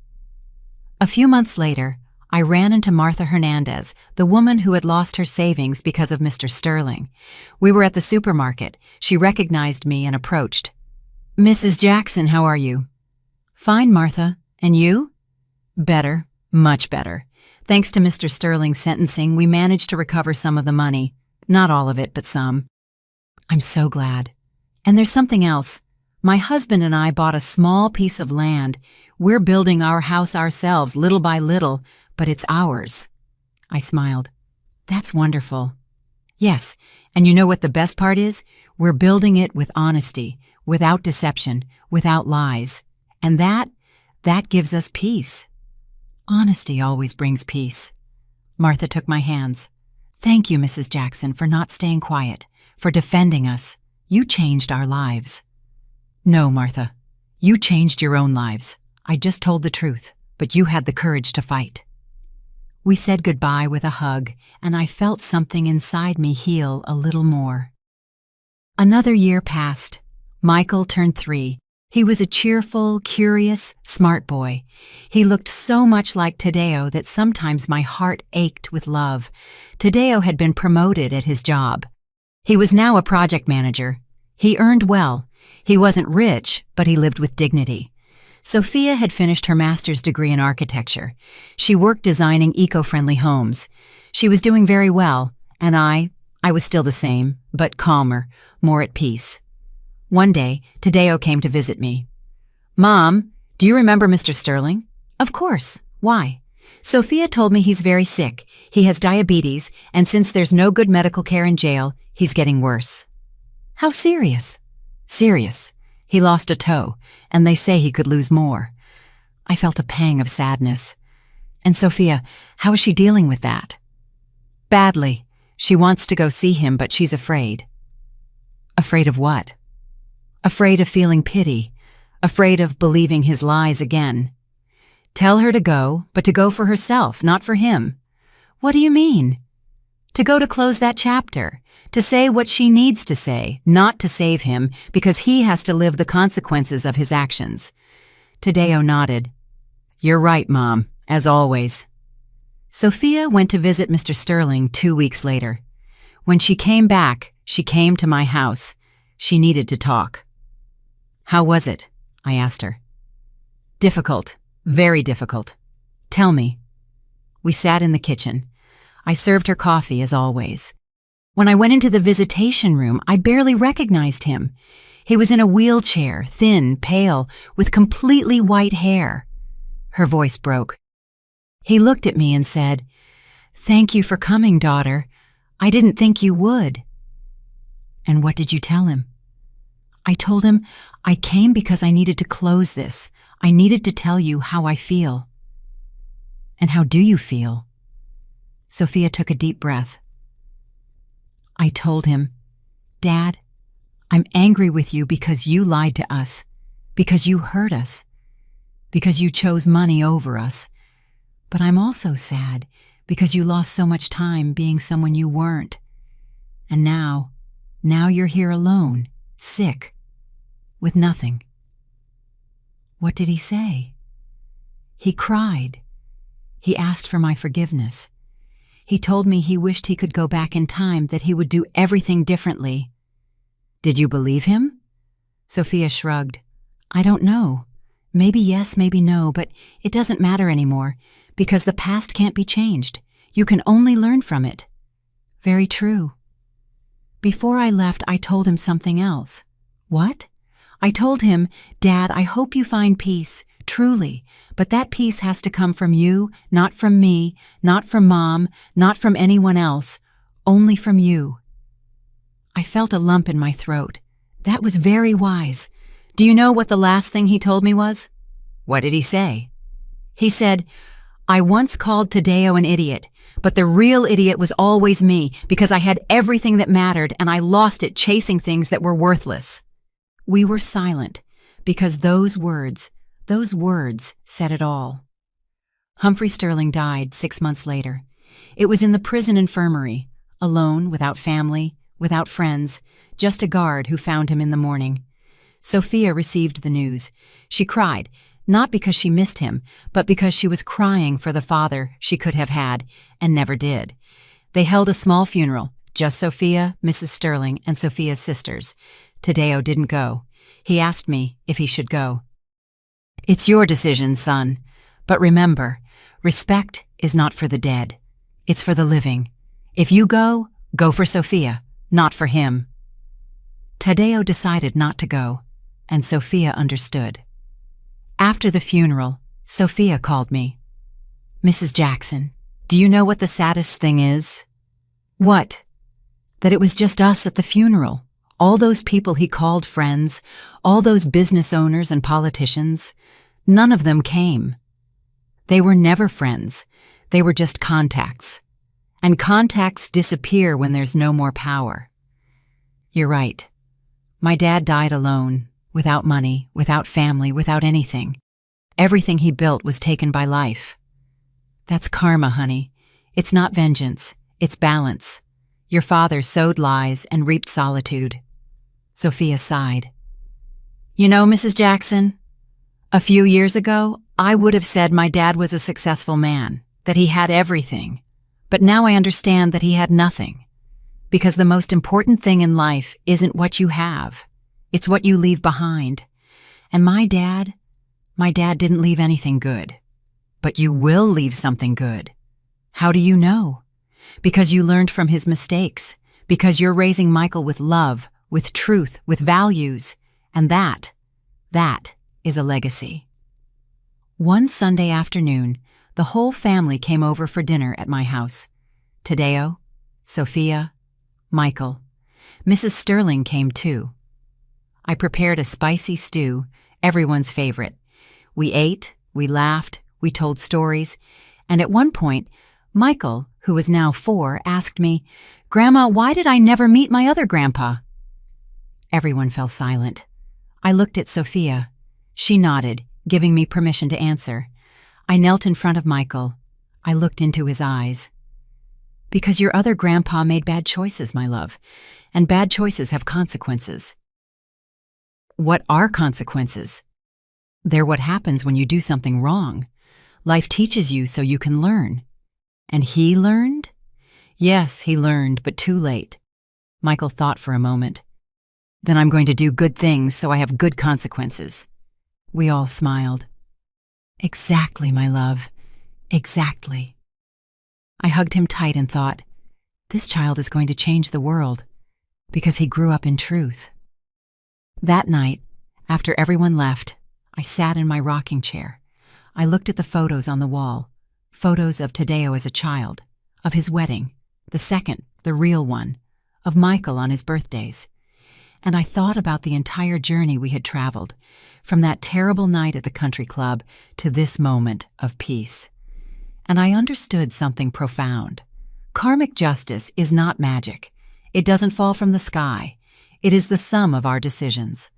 A few months later, I ran into Martha Hernandez, the woman who had lost her savings because of Mr. Sterling. We were at the supermarket. She recognized me and approached. Mrs. Jackson, how are you? Fine, Martha. And you? Better, much better. Thanks to Mr. Sterling's sentencing, we managed to recover some of the money. Not all of it, but some. I'm so glad. And there's something else. My husband and I bought a small piece of land. We're building our house ourselves, little by little, but it's ours. I smiled. That's wonderful. Yes, and you know what the best part is? We're building it with honesty, without deception, without lies. And that gives us peace. Honesty always brings peace. Martha took my hands. Thank you, Mrs. Jackson, for not staying quiet, for defending us. You changed our lives. No, Martha. You changed your own lives. I just told the truth, but you had the courage to fight. We said goodbye with a hug, and I felt something inside me heal a little more. Another year passed. Michael turned 3. He was a cheerful, curious, smart boy. He looked so much like Tadeo that sometimes my heart ached with love. Tadeo had been promoted at his job. He was now a project manager. He earned well. He wasn't rich, but he lived with dignity. Sophia had finished her master's degree in architecture. She worked designing eco-friendly homes. She was doing very well, and I was still the same, but calmer, more at peace. One day, Tadeo came to visit me. Mom, do you remember Mr. Sterling? Of course. Why? Sophia told me he's very sick. He has diabetes, and since there's no good medical care in jail, he's getting worse. How serious? Serious. He lost a toe, and they say he could lose more. I felt a pang of sadness. And Sophia, how is she dealing with that? Badly. She wants to go see him, but she's afraid. Afraid of what? Afraid of feeling pity. Afraid of believing his lies again. Tell her to go, but to go for herself, not for him. What do you mean? To go to close that chapter. To say what she needs to say, not to save him, because he has to live the consequences of his actions. Tadeo nodded. You're right, Mom, as always. Sophia went to visit Mr. Sterling 2 weeks later. When she came back, she came to my house. She needed to talk. How was it? I asked her. Difficult, very difficult. Tell me. We sat in the kitchen. I served her coffee as always. When I went into the visitation room, I barely recognized him. He was in a wheelchair, thin, pale, with completely white hair. Her voice broke. He looked at me and said, "Thank you for coming, daughter. I didn't think you would." And what did you tell him? I told him, I came because I needed to close this. I needed to tell you how I feel. And how do you feel? Sophia took a deep breath. I told him, Dad, I'm angry with you because you lied to us, because you hurt us, because you chose money over us. But I'm also sad because you lost so much time being someone you weren't. And now you're here alone, sick, with nothing. What did he say? He cried. He asked for my forgiveness. He told me he wished he could go back in time, that he would do everything differently. Did you believe him? Sophia shrugged. I don't know. Maybe yes, maybe no, but it doesn't matter anymore, because the past can't be changed. You can only learn from it. Very true. Before I left, I told him something else. What? I told him, Dad, I hope you find peace, truly, but that peace has to come from you, not from me, not from Mom, not from anyone else, only from you. I felt a lump in my throat. That was very wise. Do you know what the last thing he told me was? What did he say? He said, I once called Tadeo an idiot, but the real idiot was always me, because I had everything that mattered and I lost it chasing things that were worthless. We were silent, because those words said it all. Humphrey Sterling died 6 months later. It was in the prison infirmary, alone, without family, without friends, just a guard who found him in the morning. Sophia received the news. She cried, not because she missed him, but because she was crying for the father she could have had, and never did. They held a small funeral, just Sophia, Mrs. Sterling, and Sophia's sisters. Tadeo didn't go. He asked me if he should go. It's your decision, son. But remember, respect is not for the dead. It's for the living. If you go, go for Sophia, not for him. Tadeo decided not to go, and Sophia understood. After the funeral, Sophia called me. Mrs. Jackson, do you know what the saddest thing is? What? That it was just us at the funeral. All those people he called friends, all those business owners and politicians, none of them came. They were never friends. They were just contacts. And contacts disappear when there's no more power. You're right. My dad died alone, without money, without family, without anything. Everything he built was taken by life. That's karma, honey. It's not vengeance. It's balance. Your father sowed lies and reaped solitude. Sophia sighed. You know, Mrs. Jackson, a few years ago, I would have said my dad was a successful man, that he had everything. But now I understand that he had nothing. Because the most important thing in life isn't what you have. It's what you leave behind. And my dad didn't leave anything good. But you will leave something good. How do you know? Because you learned from his mistakes. Because you're raising Michael with love, with truth, with values. And that is a legacy. One Sunday afternoon, the whole family came over for dinner at my house. Tadeo, Sophia, Michael. Mrs. Sterling came too. I prepared a spicy stew, everyone's favorite. We ate, we laughed, we told stories, and at one point, Michael, who was now 4, asked me, Grandma, why did I never meet my other grandpa? Everyone fell silent. I looked at Sophia. She nodded, giving me permission to answer. I knelt in front of Michael. I looked into his eyes. Because your other grandpa made bad choices, my love, and bad choices have consequences. What are consequences? They're what happens when you do something wrong. Life teaches you so you can learn. And he learned? Yes, he learned, but too late. Michael thought for a moment. Then I'm going to do good things so I have good consequences. We all smiled. Exactly, my love. Exactly. I hugged him tight and thought, this child is going to change the world, because he grew up in truth. That night, after everyone left, I sat in my rocking chair. I looked at the photos on the wall, photos of Tadeo as a child, of his wedding, the second, the real one, of Michael on his birthdays. And I thought about the entire journey we had traveled, from that terrible night at the country club to this moment of peace. And I understood something profound. Karmic justice is not magic. It doesn't fall from the sky. It is the sum of our decisions.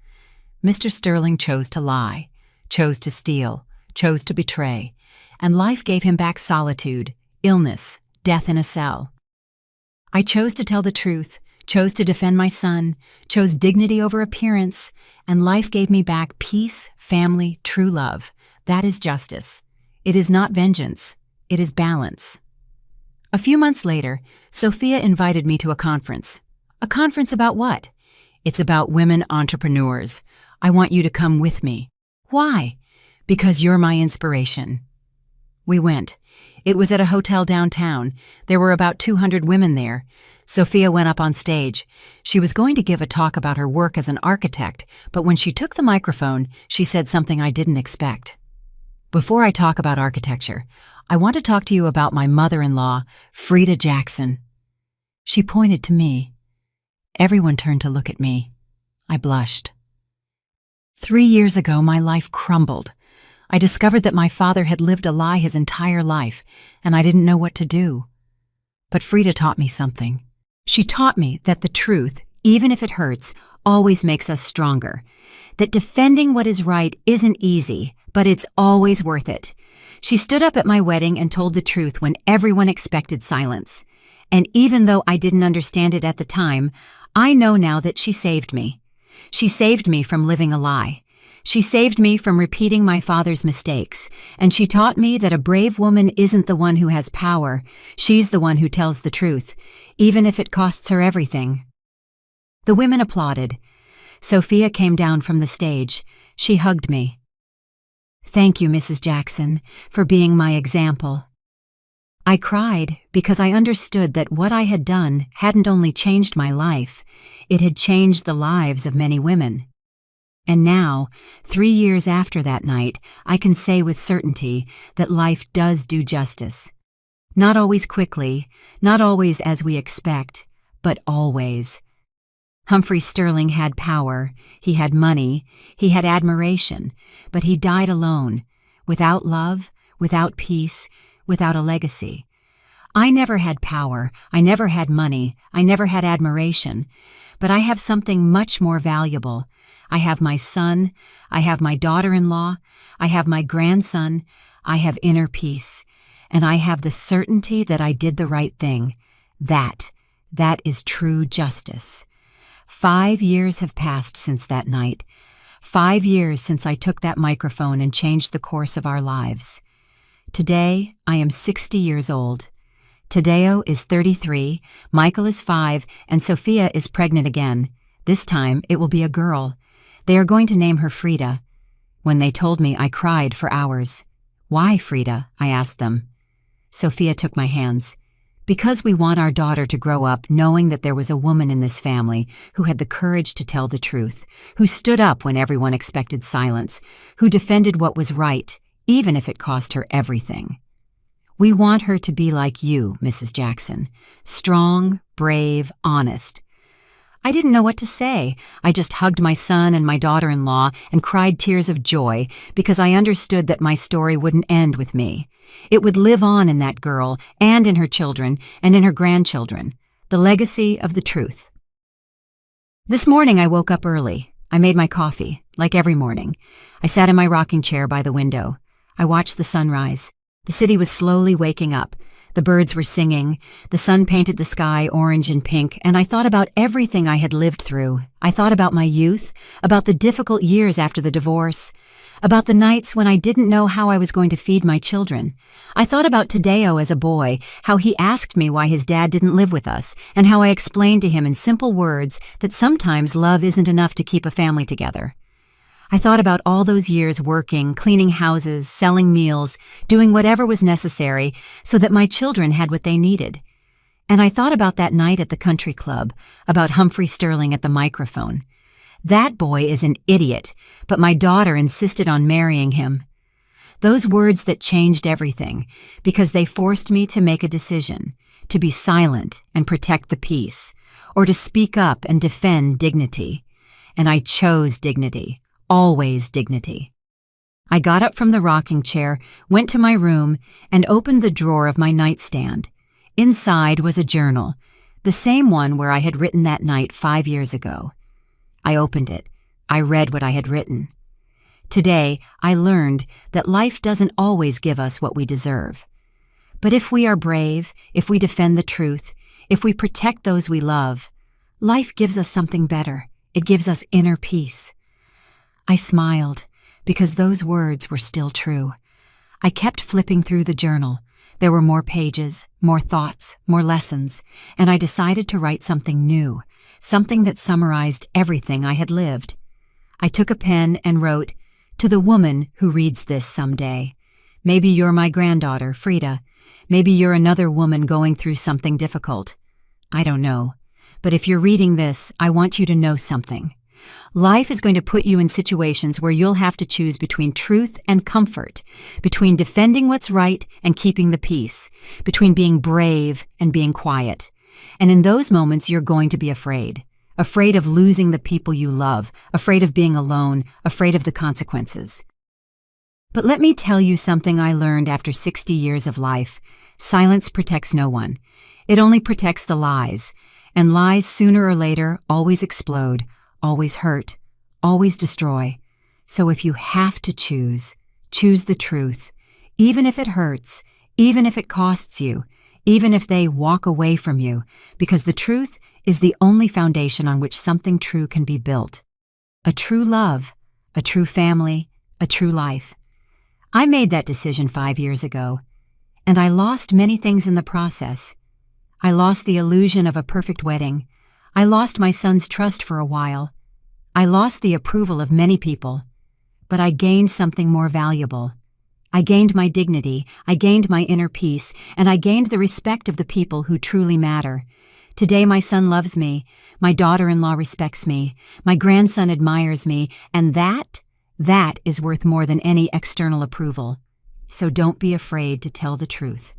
Mr. Sterling chose to lie, chose to steal, chose to betray, and life gave him back solitude, illness, death in a cell. I chose to tell the truth, chose to defend my son, chose dignity over appearance, and life gave me back peace, family, true love. That is justice. It is not vengeance. It is balance. A few months later, Sophia invited me to a conference. A conference about what? It's about women entrepreneurs. I want you to come with me. Why? Because you're my inspiration. We went. It was at a hotel downtown. There were about 200 women there. Sophia went up on stage. She was going to give a talk about her work as an architect, but when she took the microphone, she said something I didn't expect. Before I talk about architecture, I want to talk to you about my mother-in-law, Frida Jackson. She pointed to me. Everyone turned to look at me. I blushed. 3 years ago, my life crumbled. I discovered that my father had lived a lie his entire life, and I didn't know what to do. But Frida taught me something. She taught me that the truth, even if it hurts, always makes us stronger. That defending what is right isn't easy, but it's always worth it. She stood up at my wedding and told the truth when everyone expected silence. And even though I didn't understand it at the time, I know now that she saved me. She saved me from living a lie. She saved me from repeating my father's mistakes, and she taught me that a brave woman isn't the one who has power. She's the one who tells the truth, even if it costs her everything. The women applauded. Sophia came down from the stage. She hugged me. Thank you, Mrs. Jackson, for being my example. I cried because I understood that what I had done hadn't only changed my life, it had changed the lives of many women. And now, 3 years after that night, I can say with certainty that life does do justice. Not always quickly, not always as we expect, but always. Humphrey Sterling had power, he had money, he had admiration, but he died alone, without love, without peace, without a legacy. I never had power, I never had money, I never had admiration, but I have something much more valuable. I have my son, I have my daughter-in-law, I have my grandson, I have inner peace, and I have the certainty that I did the right thing. That is true justice. 5 years have passed since that night. 5 years since I took that microphone and changed the course of our lives. Today, I am 60 years old. Tadeo is 33, Michael is 5, and Sophia is pregnant again. This time, it will be a girl. They are going to name her Frida. When they told me, I cried for hours. Why, Frida? I asked them. Sophia took my hands. Because we want our daughter to grow up knowing that there was a woman in this family who had the courage to tell the truth, who stood up when everyone expected silence, who defended what was right, even if it cost her everything. We want her to be like you, Mrs. Jackson, strong, brave, honest. I didn't know what to say. I just hugged my son and my daughter-in-law and cried tears of joy because I understood that my story wouldn't end with me. It would live on in that girl and in her children and in her grandchildren, the legacy of the truth. This morning I woke up early. I made my coffee, like every morning. I sat in my rocking chair by the window. I watched the sunrise. The city was slowly waking up. The birds were singing, the sun painted the sky orange and pink, and I thought about everything I had lived through. I thought about my youth, about the difficult years after the divorce, about the nights when I didn't know how I was going to feed my children. I thought about Tadeo as a boy, how he asked me why his dad didn't live with us, and how I explained to him in simple words that sometimes love isn't enough to keep a family together. I thought about all those years working, cleaning houses, selling meals, doing whatever was necessary so that my children had what they needed. And I thought about that night at the country club, about Humphrey Sterling at the microphone. That boy is an idiot, but my daughter insisted on marrying him. Those words that changed everything, because they forced me to make a decision, to be silent and protect the peace, or to speak up and defend dignity. and I chose dignity, always dignity. I got up from the rocking chair, went to my room, and opened the drawer of my nightstand. Inside was a journal, the same one where I had written that night 5 years ago. I opened it. I read what I had written. Today, I learned that life doesn't always give us what we deserve. But if we are brave, if we defend the truth, if we protect those we love, life gives us something better. It gives us inner peace. I smiled, because those words were still true. I kept flipping through the journal. There were more pages, more thoughts, more lessons, and I decided to write something new, something that summarized everything I had lived. I took a pen and wrote, "To the woman who reads this someday. Maybe you're my granddaughter, Frida. Maybe you're another woman going through something difficult. I don't know. But if you're reading this, I want you to know something. Life is going to put you in situations where you'll have to choose between truth and comfort, between defending what's right and keeping the peace, between being brave and being quiet. And in those moments, you're going to be afraid. Afraid of losing the people you love, afraid of being alone, afraid of the consequences. But let me tell you something I learned after 60 years of life. Silence protects no one. It only protects the lies, and lies sooner or later always explode, always hurt, always destroy. So if you have to choose the truth, even if it hurts, even if it costs you, even if they walk away from you, because the truth is the only foundation on which something true can be built. A true love, a true family, a true life. I made that decision 5 years ago, and I lost many things in the process. I lost the illusion of a perfect wedding. I lost my son's trust for a while. I lost the approval of many people, but I gained something more valuable. I gained my dignity, I gained my inner peace, and I gained the respect of the people who truly matter. Today my son loves me, my daughter-in-law respects me, my grandson admires me, and that is worth more than any external approval. So don't be afraid to tell the truth.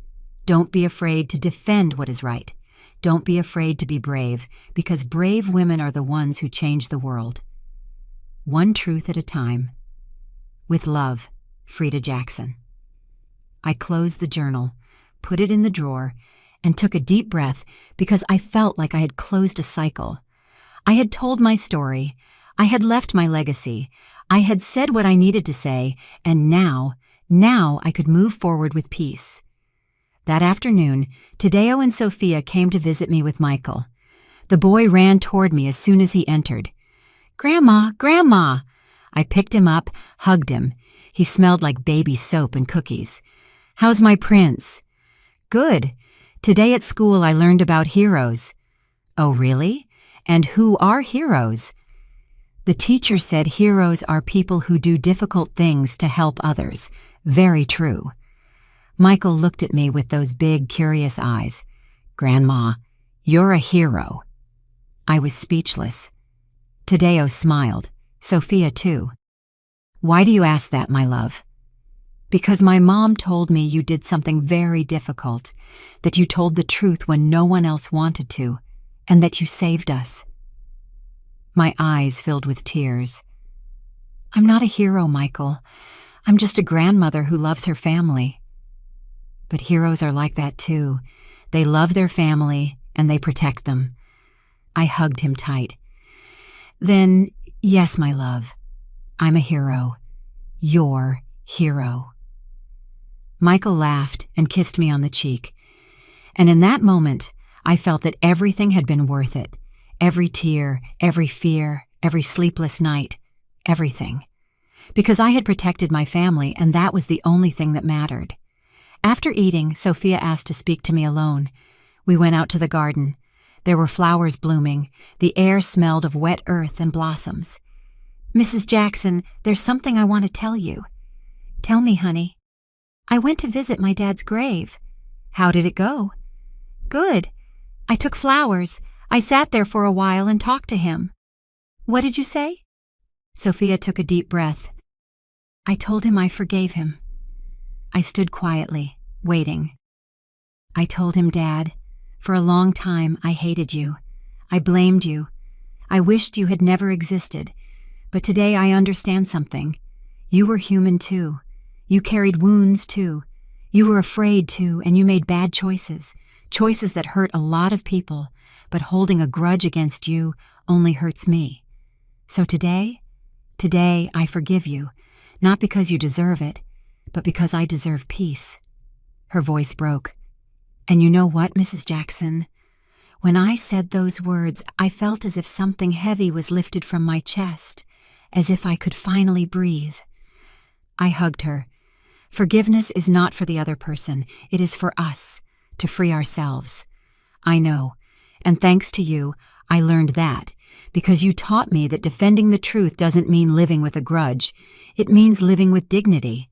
Don't be afraid to defend what is right. Don't be afraid to be brave, because brave women are the ones who change the world. One truth at a time. With love, Frida Jackson. I closed the journal, put it in the drawer, and took a deep breath because I felt like I had closed a cycle. I had told my story. I had left my legacy. I had said what I needed to say, and now I could move forward with peace. That afternoon, Tadeo and Sophia came to visit me with Michael. The boy ran toward me as soon as he entered. "Grandma, Grandma!" I picked him up, hugged him. He smelled like baby soap and cookies. "How's my prince?" "Good. Today at school I learned about heroes." "Oh, really? And who are heroes?" "The teacher said heroes are people who do difficult things to help others." Very true. Michael looked at me with those big, curious eyes. "Grandma, you're a hero." I was speechless. Tadeo smiled. Sophia, too. "Why do you ask that, my love?" "Because my mom told me you did something very difficult, that you told the truth when no one else wanted to, and that you saved us." My eyes filled with tears. "I'm not a hero, Michael. I'm just a grandmother who loves her family." "But heroes are like that too. They love their family and they protect them." I hugged him tight. "Then, yes, my love, I'm a hero. Your hero." Michael laughed and kissed me on the cheek. And in that moment, I felt that everything had been worth it. Every tear, every fear, every sleepless night, everything. Because I had protected my family, and that was the only thing that mattered. After eating, Sophia asked to speak to me alone. We went out to the garden. There were flowers blooming. The air smelled of wet earth and blossoms. "Mrs. Jackson, there's something I want to tell you." "Tell me, honey." "I went to visit my dad's grave." "How did it go?" "Good. I took flowers. I sat there for a while and talked to him." "What did you say?" Sophia took a deep breath. "I told him I forgave him." I stood quietly, waiting. "I told him, Dad, for a long time I hated you. I blamed you. I wished you had never existed, but today I understand something. You were human too. You carried wounds too. You were afraid too, and you made bad choices, choices that hurt a lot of people, but holding a grudge against you only hurts me. So today I forgive you, not because you deserve it, but because I deserve peace. Her voice broke. And you know what, Mrs. Jackson? When I said those words, I felt as if something heavy was lifted from my chest, as if I could finally breathe. I hugged her. Forgiveness is not for the other person. It is for us, to free ourselves. I know, and thanks to you, I learned that, because you taught me that defending the truth doesn't mean living with a grudge. It means living with dignity.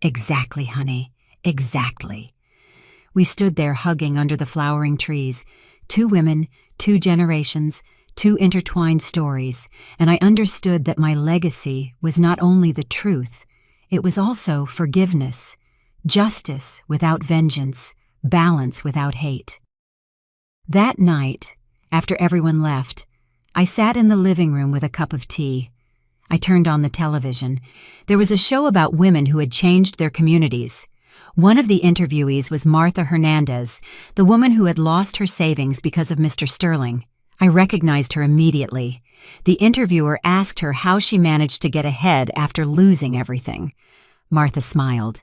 Exactly, honey, exactly. We stood there hugging under the flowering trees, 2 women, 2 generations, 2 intertwined stories, and I understood that my legacy was not only the truth, it was also forgiveness, justice without vengeance, balance without hate. That night, after everyone left, I sat in the living room with a cup of tea. I turned on the television. There was a show about women who had changed their communities. One of the interviewees was Martha Hernandez, the woman who had lost her savings because of Mr. Sterling. I recognized her immediately. The interviewer asked her how she managed to get ahead after losing everything. Martha smiled.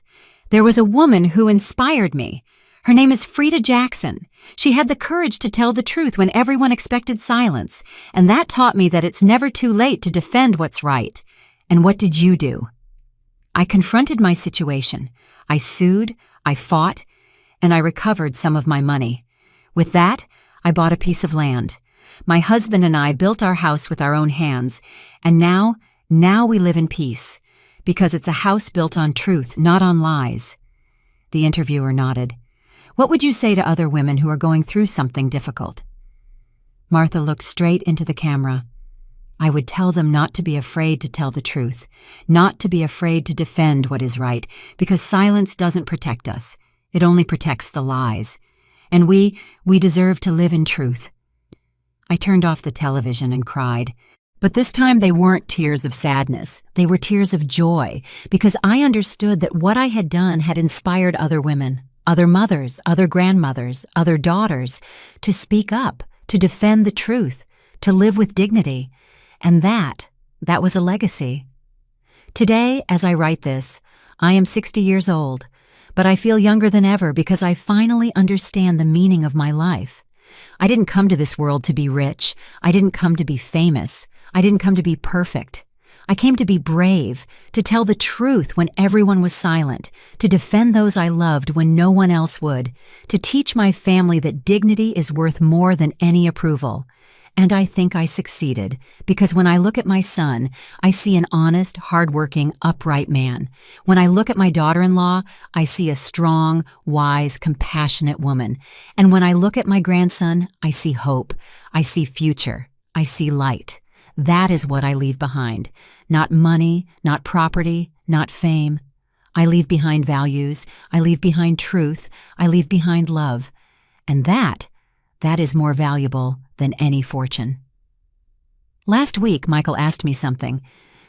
There was a woman who inspired me. Her name is Frida Jackson. She had the courage to tell the truth when everyone expected silence, and that taught me that it's never too late to defend what's right. And what did you do? I confronted my situation. I sued, I fought, and I recovered some of my money. With that, I bought a piece of land. My husband and I built our house with our own hands, and now we live in peace, because it's a house built on truth, not on lies. The interviewer nodded. What would you say to other women who are going through something difficult? Martha looked straight into the camera. I would tell them not to be afraid to tell the truth, not to be afraid to defend what is right, because silence doesn't protect us. It only protects the lies. And we deserve to live in truth. I turned off the television and cried. But this time they weren't tears of sadness. They were tears of joy, because I understood that what I had done had inspired other women, other mothers, other grandmothers, other daughters, to speak up, to defend the truth, to live with dignity. And that was a legacy. Today, as I write this, I am 60 years old, but I feel younger than ever because I finally understand the meaning of my life. I didn't come to this world to be rich. I didn't come to be famous. I didn't come to be perfect. I came to be brave, to tell the truth when everyone was silent, to defend those I loved when no one else would, to teach my family that dignity is worth more than any approval. And I think I succeeded, because when I look at my son, I see an honest, hardworking, upright man. When I look at my daughter-in-law, I see a strong, wise, compassionate woman. And when I look at my grandson, I see hope. I see future. I see light. That is what I leave behind. Not money, not property, not fame. I leave behind values. I leave behind truth. I leave behind love. And that is more valuable than any fortune. Last week, Michael asked me something.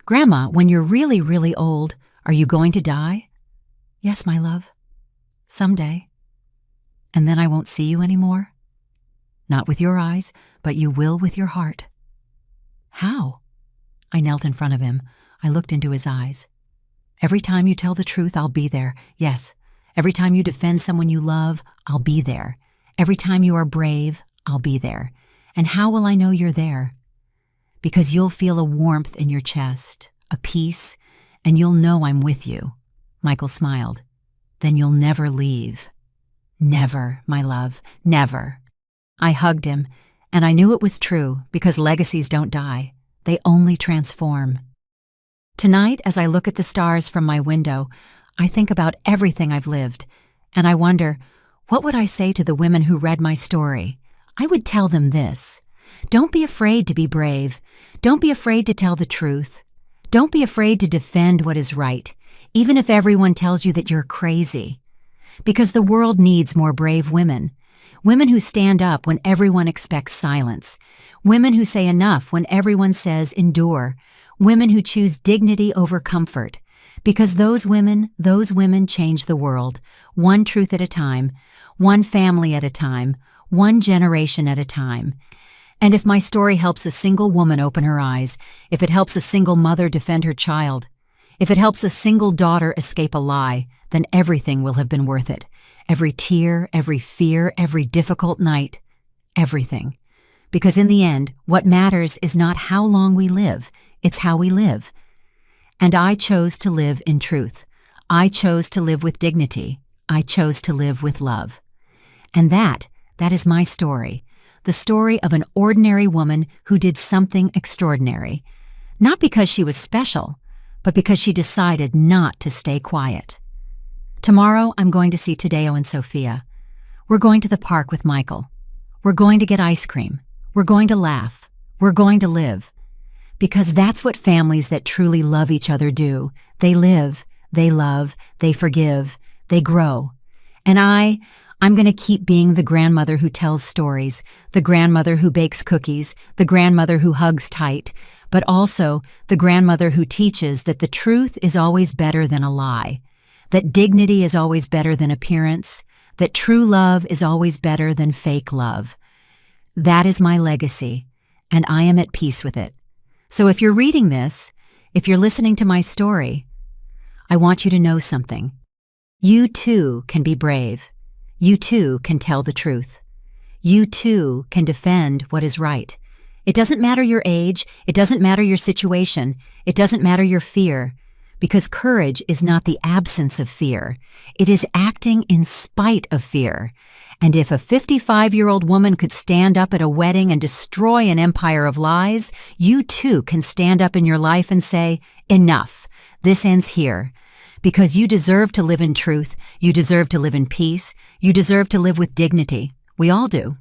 Grandma, when you're really, really old, are you going to die? Yes, my love. Someday. And then I won't see you anymore? Not with your eyes, but you will with your heart. How? I knelt in front of him. I looked into his eyes. Every time you tell the truth, I'll be there. Yes. Every time you defend someone you love, I'll be there. Every time you are brave, I'll be there. And how will I know you're there? Because you'll feel a warmth in your chest, a peace, and you'll know I'm with you. Michael smiled. Then you'll never leave. Never, my love, never. I hugged him, and I knew it was true because legacies don't die. They only transform. Tonight, as I look at the stars from my window, I think about everything I've lived, and I wonder, what would I say to the women who read my story? I would tell them this. Don't be afraid to be brave. Don't be afraid to tell the truth. Don't be afraid to defend what is right, even if everyone tells you that you're crazy. Because the world needs more brave women. Women who stand up when everyone expects silence. Women who say enough when everyone says endure. Women who choose dignity over comfort. Because those women change the world, one truth at a time, one family at a time, one generation at a time. And if my story helps a single woman open her eyes, if it helps a single mother defend her child, if it helps a single daughter escape a lie, then everything will have been worth it. Every tear, every fear, every difficult night, everything. Because in the end, what matters is not how long we live, it's how we live. And I chose to live in truth. I chose to live with dignity. I chose to live with love. And that is my story. The story of an ordinary woman who did something extraordinary. Not because she was special, but because she decided not to stay quiet. Tomorrow, I'm going to see Tadeo and Sophia. We're going to the park with Michael. We're going to get ice cream. We're going to laugh. We're going to live. Because that's what families that truly love each other do. They live, they love, they forgive, they grow. And I'm going to keep being the grandmother who tells stories, the grandmother who bakes cookies, the grandmother who hugs tight, but also the grandmother who teaches that the truth is always better than a lie, that dignity is always better than appearance, that true love is always better than fake love. That is my legacy, and I am at peace with it. So if you're reading this, if you're listening to my story, I want you to know something. You too can be brave. You too can tell the truth. You too can defend what is right. It doesn't matter your age, it doesn't matter your situation, it doesn't matter your fear, because courage is not the absence of fear. It is acting in spite of fear. And if a 55-year-old woman could stand up at a wedding and destroy an empire of lies, you too can stand up in your life and say, enough, this ends here. Because you deserve to live in truth, you deserve to live in peace, you deserve to live with dignity. We all do.